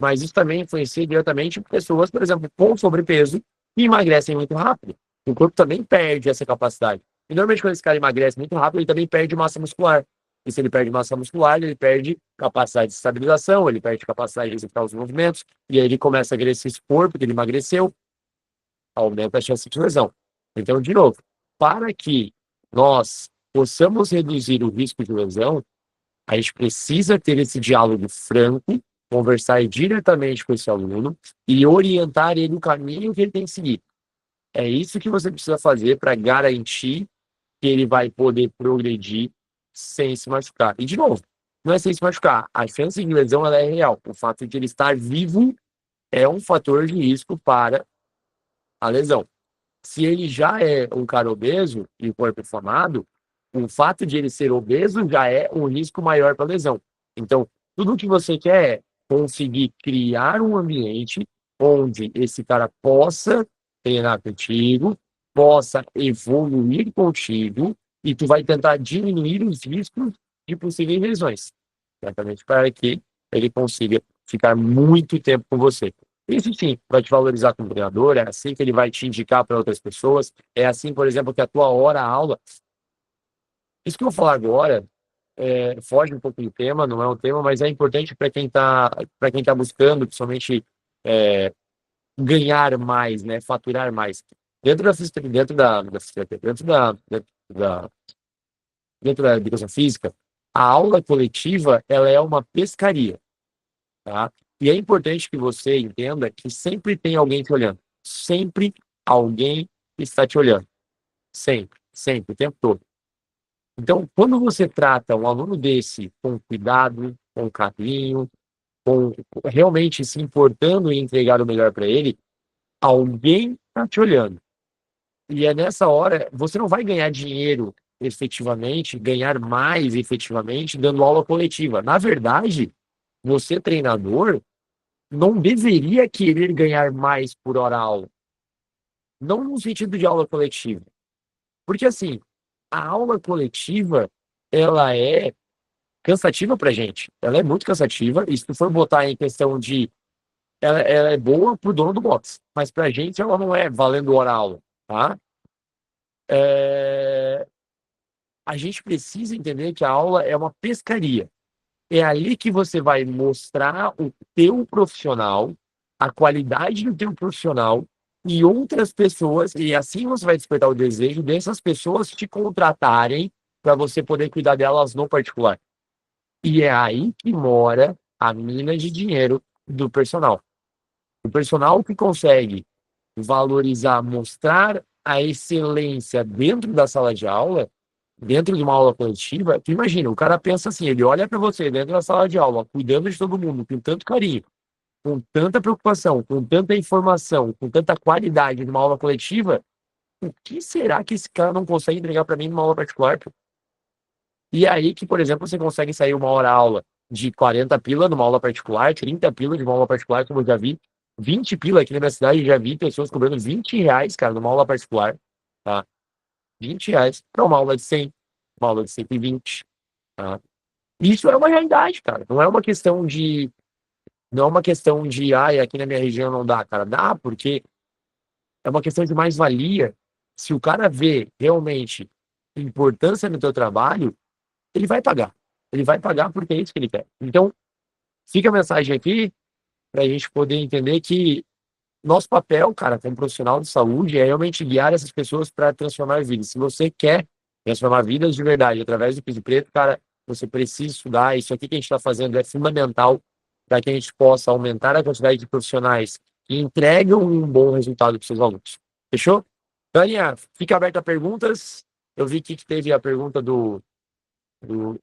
Mas isso também influencia diretamente pessoas, por exemplo, com sobrepeso e emagrecem muito rápido. O corpo também perde essa capacidade. E normalmente quando esse cara emagrece muito rápido, ele também perde massa muscular. E se ele perde massa muscular, ele perde capacidade de estabilização, ele perde capacidade de executar os movimentos, e aí ele começa a querer se expor porque ele emagreceu, aumenta a chance de lesão. Então, de novo, para que nós possamos reduzir o risco de lesão, a gente precisa ter esse diálogo franco, conversar diretamente com esse aluno e orientar ele no caminho que ele tem que seguir. É isso que você precisa fazer para garantir que ele vai poder progredir sem se machucar. E, de novo, não é sem se machucar. A chance de lesão ela é real. O fato de ele estar vivo é um fator de risco para a lesão. Se ele já é um cara obeso e o corpo inflamado, o fato de ele ser obeso já é um risco maior para lesão. Então, tudo o que você quer é conseguir criar um ambiente onde esse cara possa treinar contigo, possa evoluir contigo, e tu vai tentar diminuir os riscos de possíveis lesões, exatamente para que ele consiga ficar muito tempo com você. Isso sim, vai te valorizar como treinador, é assim que ele vai te indicar para outras pessoas, é assim, por exemplo, que a tua hora-aula. Isso que eu vou falar agora foge um pouco do tema, não é um tema, mas é importante para quem tá buscando, principalmente, é, ganhar mais, né, faturar mais. Da, dentro da educação física, a aula coletiva, ela é uma pescaria, tá? E é importante que você entenda que sempre tem alguém te olhando. Sempre alguém está te olhando. Sempre, sempre, o tempo todo. Então, quando você trata um aluno desse com cuidado, com carinho, com realmente se importando em entregar o melhor para ele, alguém está te olhando. E é nessa hora, você não vai ganhar dinheiro efetivamente, ganhar mais efetivamente, dando aula coletiva. Na verdade, você, treinador, não deveria querer ganhar mais por hora aula. Não no sentido de aula coletiva. Porque, assim, a aula coletiva, ela é cansativa pra gente. Ela é muito cansativa. E se tu for botar em questão de... Ela é boa pro dono do box. Mas pra gente, ela não é valendo hora aula, tá? É, a gente precisa entender que a aula é uma pescaria. É ali que você vai mostrar o teu profissional, a qualidade do teu profissional e outras pessoas, e assim você vai despertar o desejo dessas pessoas te contratarem para você poder cuidar delas no particular. E é aí que mora a mina de dinheiro do personal. O personal que consegue valorizar, mostrar a excelência dentro da sala de aula, dentro de uma aula coletiva, tu imagina, o cara pensa assim, ele olha para você dentro da sala de aula, cuidando de todo mundo, com tanto carinho, com tanta preocupação, com tanta informação, com tanta qualidade numa aula coletiva, o que será que esse cara não consegue entregar para mim numa aula particular? Pô? E é aí que, por exemplo, você consegue sair uma hora aula de 40 pila numa aula particular, 30 pila de uma aula particular, como eu já vi, 20 pila aqui na minha cidade, já vi pessoas cobrando R$ 20, cara, numa aula particular, tá? R$ 20 para uma aula de 100, uma aula de 120, tá? Isso é uma realidade, cara. Não é uma questão Não é uma questão de, ai, aqui na minha região não dá, cara. Dá, porque é uma questão de mais-valia. Se o cara vê realmente importância no teu trabalho, ele vai pagar. Ele vai pagar porque é isso que ele quer. Então, fica a mensagem aqui para a gente poder entender que nosso papel, cara, como profissional de saúde, é realmente guiar essas pessoas para transformar vidas. Se você quer transformar vidas de verdade através do piso preto, cara, você precisa estudar. Isso aqui que a gente está fazendo é fundamental para que a gente possa aumentar a quantidade de profissionais que entregam um bom resultado para os seus alunos. Fechou? Tânia, fica aberta a perguntas. Eu vi que teve a pergunta do, do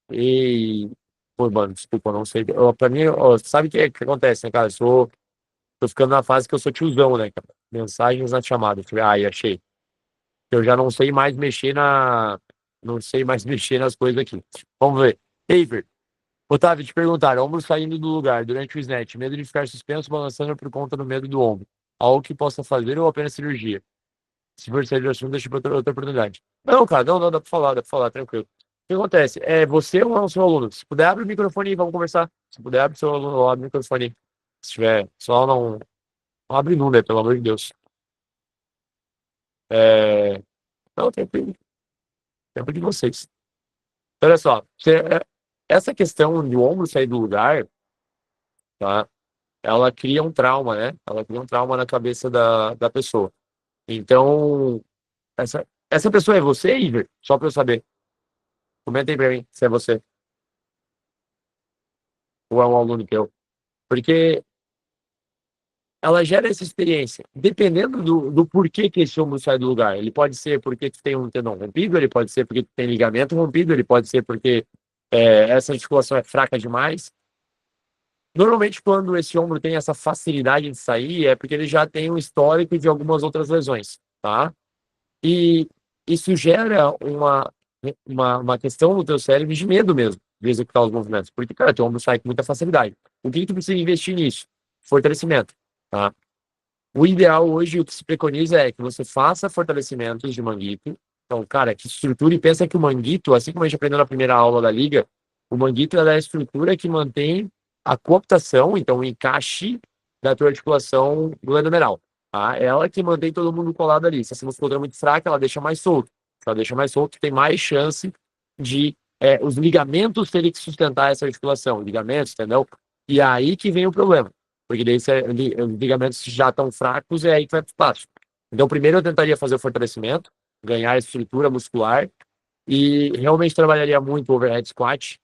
Ei, pô, mano, desculpa, eu não sei. Para mim, ó, sabe o que acontece, né, cara? Tô ficando na fase que eu sou tiozão, né, cara? Mensagens na chamada. Ai, achei. Eu já não sei mais mexer na. Não sei mais mexer nas coisas aqui. Vamos ver. Eiver, Otávio, te perguntaram, ombro saindo do lugar durante o snatch, medo de ficar suspenso, balançando por conta do medo do ombro. Algo que possa fazer ou apenas cirurgia? Se for sair do assunto, deixa pra outra oportunidade. Não, cara, não, dá pra falar, tranquilo. O que acontece? É você ou é o seu aluno? Se puder, abre o microfone e vamos conversar. Se puder, abre o seu aluno ou abre o microfone. Se tiver, só não abre nu, né, pelo amor de Deus. É... Não, tempo de vocês. Olha só, essa questão de o ombro sair do lugar, tá? Ela cria um trauma, né? Ela cria um trauma na cabeça da pessoa. Então, essa pessoa é você, Iver? Só pra eu saber. Comenta aí pra mim se é você ou é um aluno teu. Porque ela gera essa experiência. Dependendo do porquê que esse ombro sai do lugar. Ele pode ser porque tu tem um tendão rompido, ele pode ser porque tu tem ligamento rompido, ele pode ser porque essa articulação é fraca demais. Normalmente, quando esse ombro tem essa facilidade de sair, é porque ele já tem um histórico de algumas outras lesões, tá? E isso gera uma questão no teu cérebro de medo mesmo, de executar os movimentos. Porque, cara, teu ombro sai com muita facilidade. O que que tu precisa investir nisso? Fortalecimento, tá? O ideal hoje, o que se preconiza é que você faça fortalecimentos de manguito. Então, cara, que estrutura e pensa que o manguito, assim como a gente aprendeu na primeira aula da liga, o manguito é a estrutura que mantém a cooptação, então o encaixe da tua articulação glenomeral. Tá? Ela que mantém todo mundo colado ali. Se essa musculatura é muito fraca, ela deixa mais solto. Se ela deixa mais solto, tem mais chance de os ligamentos terem que sustentar essa articulação. Ligamentos, entendeu? E é aí que vem o problema. Porque daí os ligamentos já estão fracos e é aí que vai para o espaço. Então, primeiro eu tentaria fazer o fortalecimento, ganhar estrutura muscular e realmente trabalharia muito overhead squat.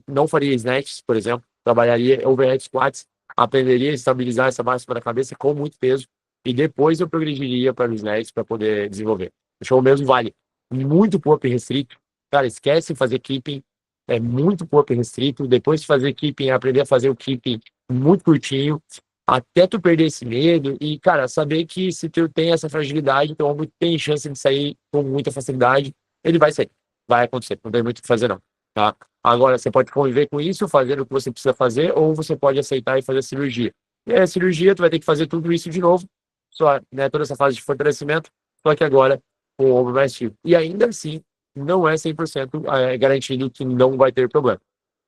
Não faria snatches, por exemplo. Trabalharia overhead squats, aprenderia a estabilizar essa máxima da cabeça com muito peso e depois eu progrediria para os snatches para poder desenvolver. O show mesmo vale muito pop restrito. Cara, esquece fazer keeping, é muito pop restrito. Depois de fazer keeping, aprender a fazer o keeping muito curtinho, até tu perder esse medo e, cara, saber que se tu tem essa fragilidade, então tem chance de sair com muita facilidade, ele vai sair. Vai acontecer, não tem muito o que fazer não, tá? Agora, você pode conviver com isso, fazer o que você precisa fazer, ou você pode aceitar e fazer a cirurgia. E aí, a cirurgia, tu vai ter que fazer tudo isso de novo, só, né, toda essa fase de fortalecimento, só que agora com o ombro mais ativo. E ainda assim, não é 100% garantido que não vai ter problema.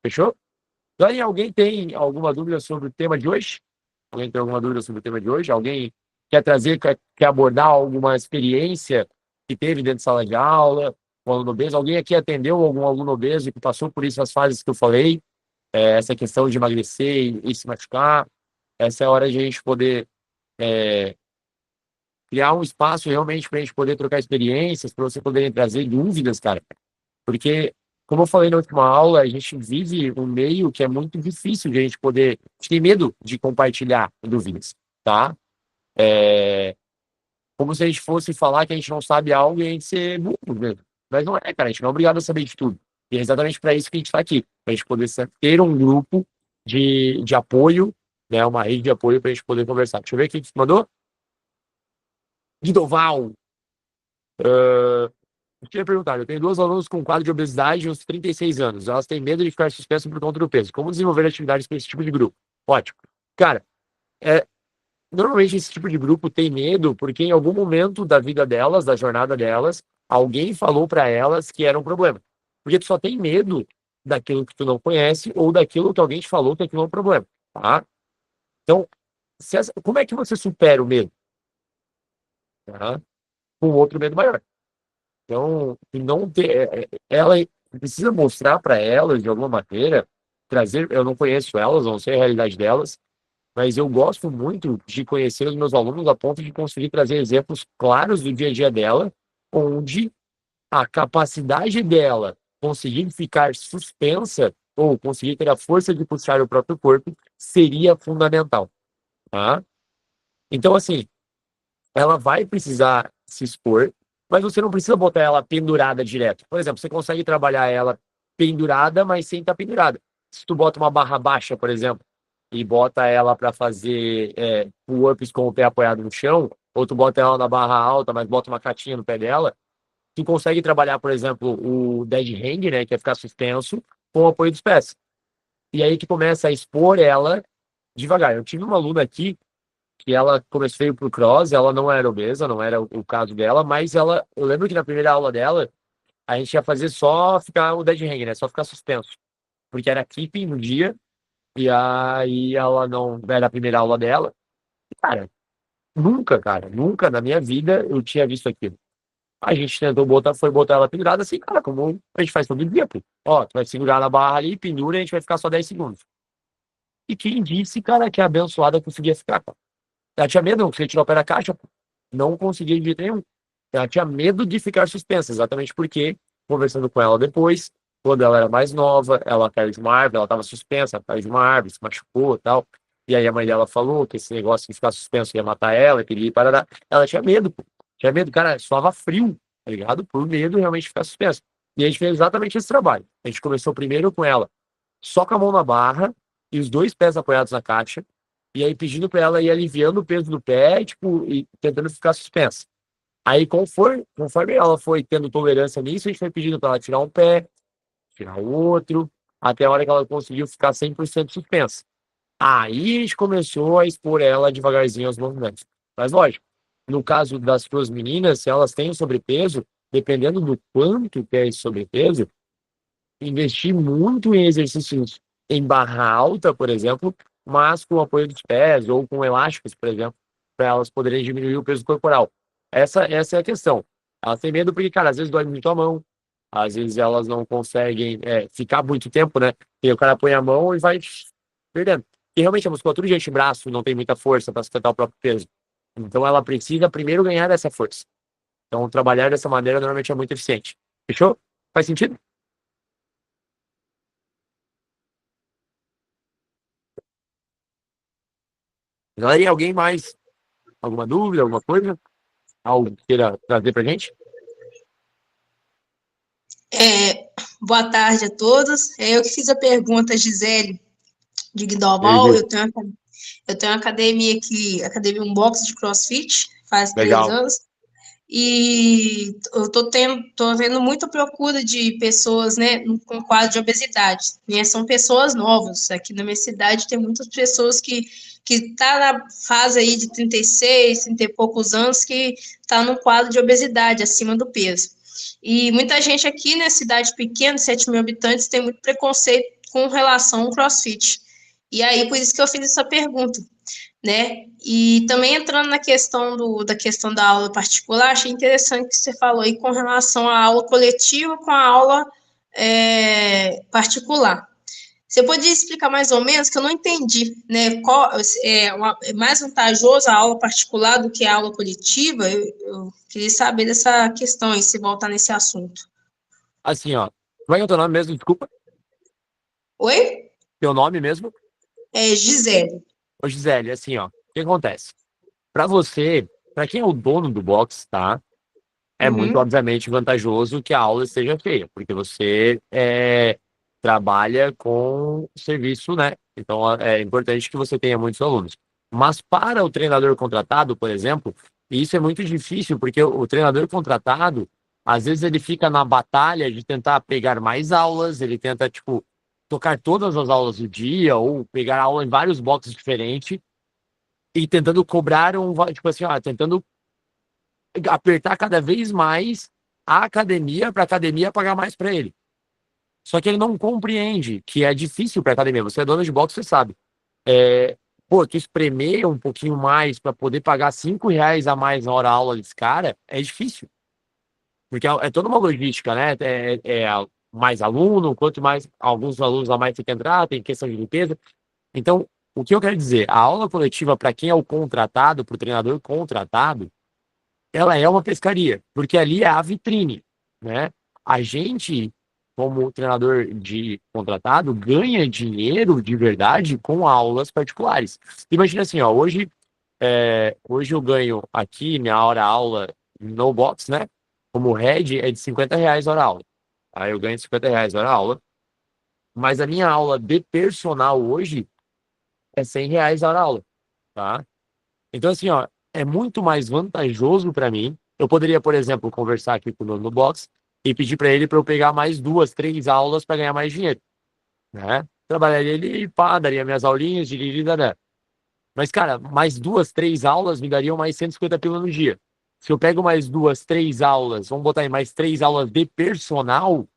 Fechou? Dani, alguém tem alguma dúvida sobre o tema de hoje? Alguém tem alguma dúvida sobre o tema de hoje? Alguém quer trazer, quer abordar alguma experiência que teve dentro de sala de aula, com aluno obeso? Alguém aqui atendeu algum aluno obeso que passou por isso as fases que eu falei? Essa questão de emagrecer e se machucar? Essa é a hora de a gente poder é, criar um espaço realmente para a gente poder trocar experiências, para você poderem trazer dúvidas, cara. Porque, como eu falei na última aula, a gente vive um meio que é muito difícil de a gente poder. A gente tem medo de compartilhar dúvidas, tá? É como se a gente fosse falar que a gente não sabe algo e a gente ser burro mesmo. Mas não é, cara, a gente não é obrigado a saber de tudo. E é exatamente para isso que a gente está aqui, para a gente poder ter um grupo de apoio, né, uma rede de apoio para a gente poder conversar. Deixa eu ver aqui que você mandou. Guidoval. Eu queria perguntar, eu tenho duas alunos com quadro de obesidade de uns 36 anos. Elas têm medo de ficar suspensas por conta do peso. Como desenvolver atividades para esse tipo de grupo? Ótimo. Cara, é, normalmente esse tipo de grupo tem medo porque em algum momento da vida delas, da jornada delas, alguém falou para elas que era um problema. Porque tu só tem medo daquilo que tu não conhece ou daquilo que alguém te falou que aquilo é um problema. tá? Então, como é que você supera o medo? Tá? Com outro medo maior. Então, não ter, ela precisa mostrar para elas, de alguma maneira, trazer. Eu não conheço elas, não sei a realidade delas, mas eu gosto muito de conhecer os meus alunos a ponto de conseguir trazer exemplos claros do dia a dia dela, onde a capacidade dela conseguir ficar suspensa ou conseguir ter a força de puxar o próprio corpo seria fundamental, tá? Então, assim, ela vai precisar se expor, mas você não precisa botar ela pendurada direto. Por exemplo, você consegue trabalhar ela pendurada, mas sem estar pendurada. Se tu bota uma barra baixa, por exemplo, e bota ela para fazer pull-ups com o pé apoiado no chão, ou tu bota ela na barra alta, mas bota uma caixinha no pé dela, tu consegue trabalhar, por exemplo, o dead hang, né, que é ficar suspenso, com o apoio dos pés. E aí tu começa a expor ela devagar. Eu tive uma aluna aqui que ela começou veio pro cross, ela não era obesa, não era o caso dela, mas eu lembro que na primeira aula dela, a gente ia fazer só ficar o dead hang, né, só ficar suspenso, porque era keeping no dia, e aí ela não, era a primeira aula dela. Cara, nunca na minha vida eu tinha visto aquilo. A gente tentou botar, foi botar ela pendurada assim, cara, como a gente faz todo dia, pô. Ó, tu vai segurar na barra ali, pendura e a gente vai ficar só 10 segundos. E quem disse, cara, que a abençoada conseguia ficar, cara? Ela tinha medo, não conseguia tirar o pé da caixa, pô. Não conseguia de jeito nenhum. Ela tinha medo de ficar suspensa, exatamente porque, conversando com ela depois, quando ela era mais nova, ela caiu de uma árvore, ela estava suspensa, ela caiu de uma árvore, se machucou e tal. E aí a mãe dela falou que esse negócio de ficar suspenso ia matar ela, que ele ia parar. Ela tinha medo, pô. Tinha medo, cara, suava frio, tá ligado? Por medo de realmente ficar suspenso. E a gente fez exatamente esse trabalho. A gente começou primeiro com ela, só com a mão na barra e os dois pés apoiados na caixa, e aí pedindo para ela ir aliviando o peso do pé, tipo, e tentando ficar suspensa. Aí, conforme ela foi tendo tolerância nisso, a gente foi pedindo para ela tirar um pé, tirar o outro, até a hora que ela conseguiu ficar 100% suspensa. Aí a gente começou a expor ela devagarzinho aos movimentos. Mas lógico, no caso das suas meninas, se elas têm sobrepeso, dependendo do quanto que é esse sobrepeso, investir muito em exercícios em barra alta, por exemplo, mas com o apoio dos pés ou com elásticos, por exemplo, para elas poderem diminuir o peso corporal. Essa é a questão. Elas têm medo porque, cara, às vezes dói muito a mão, às vezes elas não conseguem ficar muito tempo, né? E o cara põe a mão e vai perdendo. E realmente a musculatura de antebraço não tem muita força para sustentar o próprio peso. Então ela precisa primeiro ganhar essa força. Então trabalhar dessa maneira normalmente é muito eficiente. Fechou? Faz sentido? Galera, e alguém mais? Alguma dúvida, alguma coisa? Algo que queira trazer pra gente? Boa tarde a todos. Eu que fiz a pergunta, Gisele, de E aí, Guidoval. Gui? Eu tenho uma academia aqui, academia um box de CrossFit, faz três Legal. anos. E eu tô tendo muita procura de pessoas, né, com quadro de obesidade. Né? São pessoas novas. Aqui na minha cidade tem muitas pessoas que tá na fase aí de 36, 30 e poucos anos, que tá no quadro de obesidade, acima do peso. E muita gente aqui, né, cidade pequena, 7 mil habitantes, tem muito preconceito com relação ao CrossFit. E aí, por isso que eu fiz essa pergunta, né? E também entrando na questão da questão da aula particular, achei interessante que você falou aí com relação à aula coletiva com a aula particular. Você poderia explicar mais ou menos, que eu não entendi, né? É mais vantajoso a aula particular do que a aula coletiva? Eu queria saber dessa questão e se voltar nesse assunto. Assim, ó. Como é que é o teu nome mesmo? Desculpa. Oi? Teu nome mesmo? É Gisele. Ô, Gisele, assim, ó. O que acontece? Pra você, pra quem é o dono do box, tá? É muito, Uhum. obviamente, vantajoso que a aula esteja feia, porque você trabalha com serviço, né? Então, é importante que você tenha muitos alunos. Mas para o treinador contratado, por exemplo, isso é muito difícil, porque o treinador contratado, às vezes ele fica na batalha de tentar pegar mais aulas, ele tenta, tipo, tocar todas as aulas do dia, ou pegar aula em vários boxes diferentes, e tentando cobrar tipo assim, ó, tentando apertar cada vez mais a academia para a academia pagar mais para ele. Só que ele não compreende que é difícil para a academia. Você é dono de boxe, você sabe. Pô, tu espremer um pouquinho mais para poder pagar R$ 5 a mais na hora aula desse cara, é difícil. Porque é toda uma logística, né? Mais aluno, quanto mais alguns alunos a mais tem que entrar, tem questão de limpeza. Então, o que eu quero dizer, a aula coletiva, para quem é o contratado, para o treinador contratado, ela é uma pescaria, porque ali é a vitrine, né? A gente, como treinador de contratado, ganha dinheiro de verdade com aulas particulares. Imagina assim, ó, hoje eu ganho aqui, minha hora aula no box, né? Como head é de R$ 50 hora aula. Aí eu ganho R$ 50 hora aula, mas a minha aula de personal hoje é R$ 100 hora aula, tá? Então, assim, ó, é muito mais vantajoso para mim. Eu poderia, por exemplo, conversar aqui com o dono do box e pedir para ele para eu pegar mais 2, 3 aulas para ganhar mais dinheiro, né? Trabalharia ele, pá, daria minhas aulinhas, de né? Mas, cara, mais 2, 3 aulas me dariam mais 150 pila no dia. Se eu pego mais 2, 3 aulas, vamos botar aí mais 3 aulas de personal,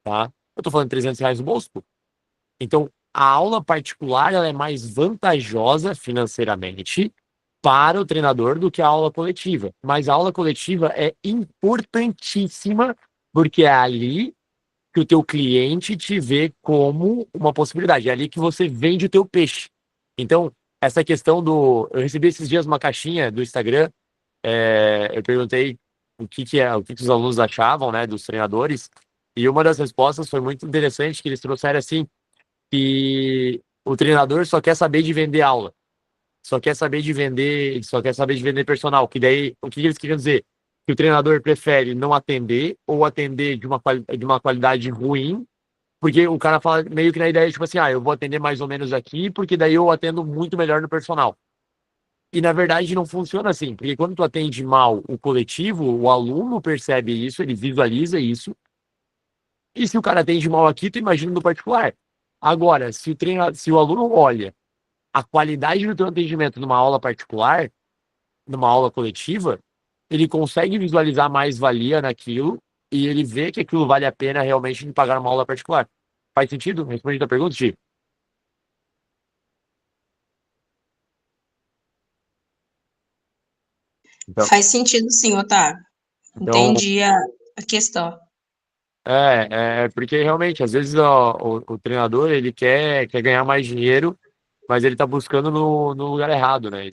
tá? Eu tô falando de R$ 300 no bolso, pô. Então, a aula particular ela é mais vantajosa financeiramente para o treinador do que a aula coletiva. Mas a aula coletiva é importantíssima porque é ali que o teu cliente te vê como uma possibilidade. É ali que você vende o teu peixe. Então, essa questão do... Eu recebi esses dias uma caixinha do Instagram, eu perguntei o que os alunos achavam, né, dos treinadores, e uma das respostas foi muito interessante, que eles trouxeram assim, que o treinador só quer saber de vender aula, só quer saber de vender personal, que daí, o que eles queriam dizer? Que o treinador prefere não atender ou atender de uma qualidade ruim, porque o cara fala meio que na ideia, tipo assim, eu vou atender mais ou menos aqui, porque daí eu atendo muito melhor no personal. E na verdade não funciona assim, porque quando tu atende mal o coletivo, o aluno percebe isso, ele visualiza isso, e se o cara atende mal aqui, tu imagina no particular. Agora, se o aluno olha a qualidade do teu atendimento numa aula particular, numa aula coletiva, ele consegue visualizar mais valia naquilo e ele vê que aquilo vale a pena realmente de pagar uma aula particular. Faz sentido? Responde a pergunta, Ti. Então, Faz sentido sim, Otávio. então Entendi a questão. porque realmente, às vezes, ó, o treinador, ele quer ganhar mais dinheiro, mas ele tá buscando no lugar errado, né?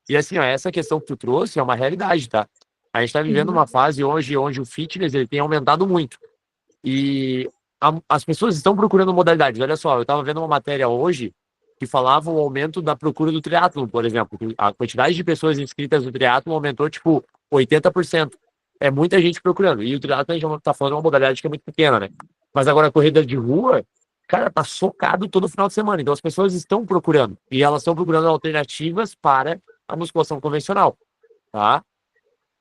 E assim, ó, essa questão que tu trouxe é uma realidade, tá? A gente tá vivendo Uhum. uma fase hoje onde o fitness, ele tem aumentado muito. E as pessoas estão procurando modalidades. Olha só, eu estava vendo uma matéria hoje que falava o aumento da procura do triatlon, por exemplo. A quantidade de pessoas inscritas no triatlon aumentou, tipo, 80%. É muita gente procurando. E o triatlon a gente está falando de uma modalidade que é muito pequena, né? Mas agora a corrida de rua, cara, tá socado todo final de semana. Então as pessoas estão procurando. E elas estão procurando alternativas para a musculação convencional, tá?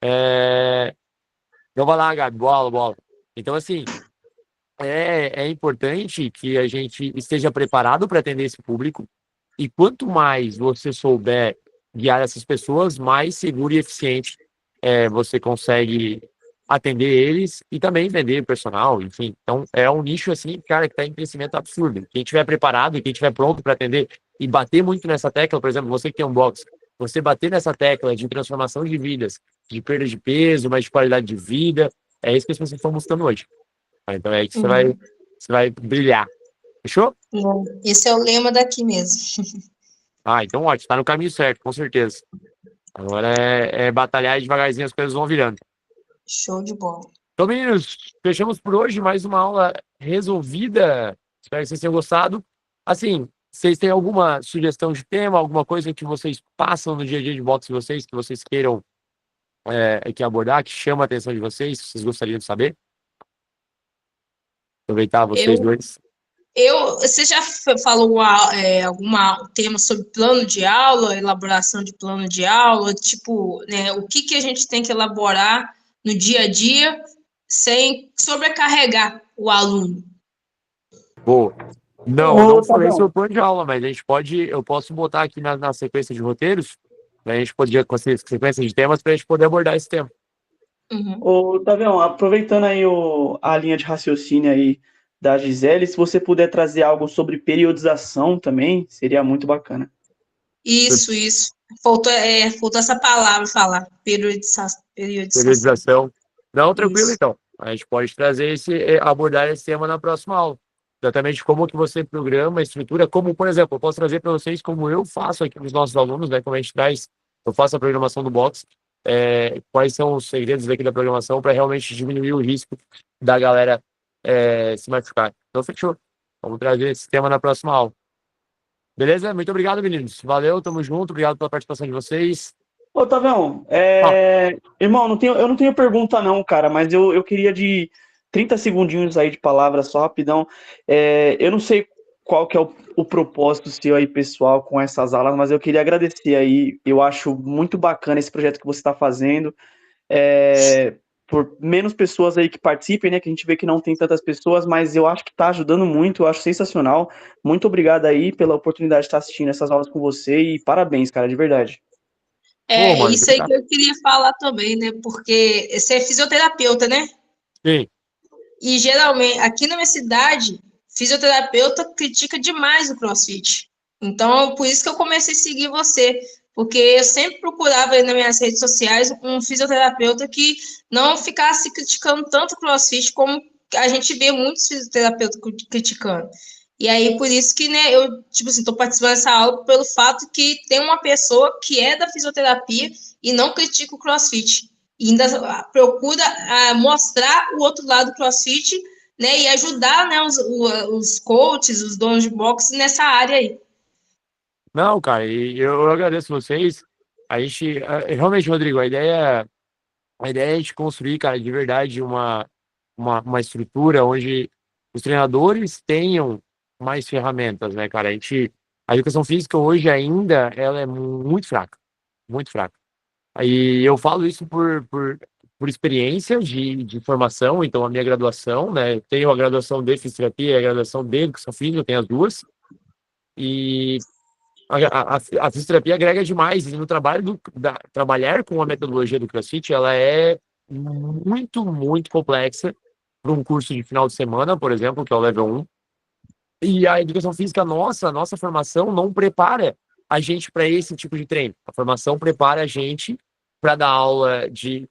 É... Então vai lá, Gabi, bola, bola. Então, assim, é importante que a gente esteja preparado para atender esse público. E quanto mais você souber guiar essas pessoas, mais seguro e eficiente você consegue atender eles e também vender personal, enfim. Então, é um nicho, assim, cara, que está em crescimento absurdo. Quem estiver preparado e quem estiver pronto para atender e bater muito nessa tecla, por exemplo, você que tem um box, você bater nessa tecla de transformação de vidas, de perda de peso, mais de qualidade de vida, é isso que as pessoas estão buscando hoje. Então é aí que Uhum. você vai brilhar. Fechou? Bom, esse é o lema daqui mesmo. Então ótimo, tá no caminho certo, com certeza. Agora é batalhar e devagarzinho as coisas vão virando. Show de bola. Então, meninos, fechamos por hoje, mais uma aula resolvida. Espero que vocês tenham gostado. Assim, vocês têm alguma sugestão de tema, alguma coisa que vocês passam no dia a dia de boxe de vocês, que vocês queiram aqui abordar, que chama a atenção de vocês, que vocês gostariam de saber? Aproveitar vocês Eu, dois. você já falou algum tema sobre plano de aula, elaboração de plano de aula, tipo, né, o que a gente tem que elaborar no dia a dia sem sobrecarregar o aluno? Boa. Não, Ô, não falei sobre o Otavião, plano de aula, mas eu posso botar aqui na sequência de roteiros, a gente podia, com a sequência de temas, para a gente poder abordar esse tema. Uhum. Otavião, aproveitando aí a linha de raciocínio aí da Gisele. Se você puder trazer algo sobre periodização também, seria muito bacana. Isso. Faltou essa palavra falar, periodização. Periodização. Não, tranquilo, Isso. então. A gente pode abordar esse tema na próxima aula. Exatamente como que você programa a estrutura, como, por exemplo, eu posso trazer para vocês como eu faço aqui com os nossos alunos, né, como a gente traz, eu faço a programação do box, quais são os segredos aqui da programação para realmente diminuir o risco da galera se machucar. Então, fechou. Vamos trazer esse tema na próxima aula. Beleza? Muito obrigado, meninos. Valeu, tamo junto. Obrigado pela participação de vocês. Ô, Tavião, irmão, eu não tenho pergunta não, cara, mas eu queria de 30 segundinhos aí de palavra só rapidão. Eu não sei qual que é o propósito seu aí, pessoal, com essas aulas, mas eu queria agradecer aí. Eu acho muito bacana esse projeto que você está fazendo. Por menos pessoas aí que participem, né? Que a gente vê que não tem tantas pessoas, mas eu acho que está ajudando muito, eu acho sensacional. Muito obrigado aí pela oportunidade de estar assistindo essas aulas com você e parabéns, cara, de verdade. Pô, É mano, isso aí obrigado. que eu queria falar também, né? Porque você é fisioterapeuta, né? Sim. E geralmente, aqui na minha cidade, fisioterapeuta critica demais o CrossFit. Então, por isso que eu comecei a seguir você. Porque eu sempre procurava aí nas minhas redes sociais um fisioterapeuta que não ficasse criticando tanto o CrossFit como a gente vê muitos fisioterapeutas criticando. E aí, por isso que, né, eu, tipo assim, tô participando dessa aula pelo fato que tem uma pessoa que é da fisioterapia e não critica o CrossFit. E ainda procura mostrar o outro lado do CrossFit, né, e ajudar, né, os coaches, os donos de boxe nessa área aí. Não, cara, e eu agradeço vocês. A gente, realmente, Rodrigo, a ideia é a gente construir, cara, de verdade, uma estrutura onde os treinadores tenham mais ferramentas, né, cara? A educação física hoje ainda, ela é muito fraca, muito fraca. Aí eu falo isso por experiência de formação, então a minha graduação, né, eu tenho a graduação de fisioterapia e a graduação de educação física, eu tenho as duas, e a fisioterapia agrega demais, e no trabalho trabalhar com a metodologia do CrossFit, ela é muito, muito complexa para um curso de final de semana, por exemplo, que é o Level 1. E a educação física nossa, a nossa formação não prepara a gente para esse tipo de treino. A formação prepara a gente para dar aula de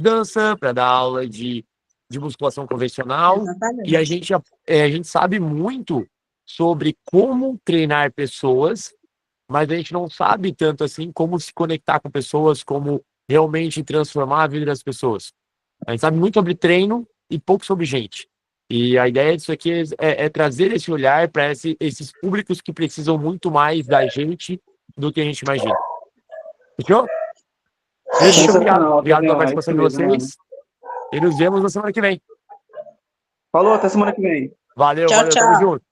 dança, para dar aula de musculação convencional, e Exatamente. a gente sabe muito sobre como treinar pessoas, mas a gente não sabe tanto assim como se conectar com pessoas, como realmente transformar a vida das pessoas. A gente sabe muito sobre treino e pouco sobre gente. E a ideia disso aqui é trazer esse olhar para esses públicos que precisam muito mais da gente do que a gente imagina. Fechou? Gente, muito obrigado. Sensacional, Obrigado pela Tavião, é isso participação de mesmo, mano. vocês. E nos vemos na semana que vem. Falou, até semana que vem. Valeu, Tchau, valeu, tamo tchau. junto.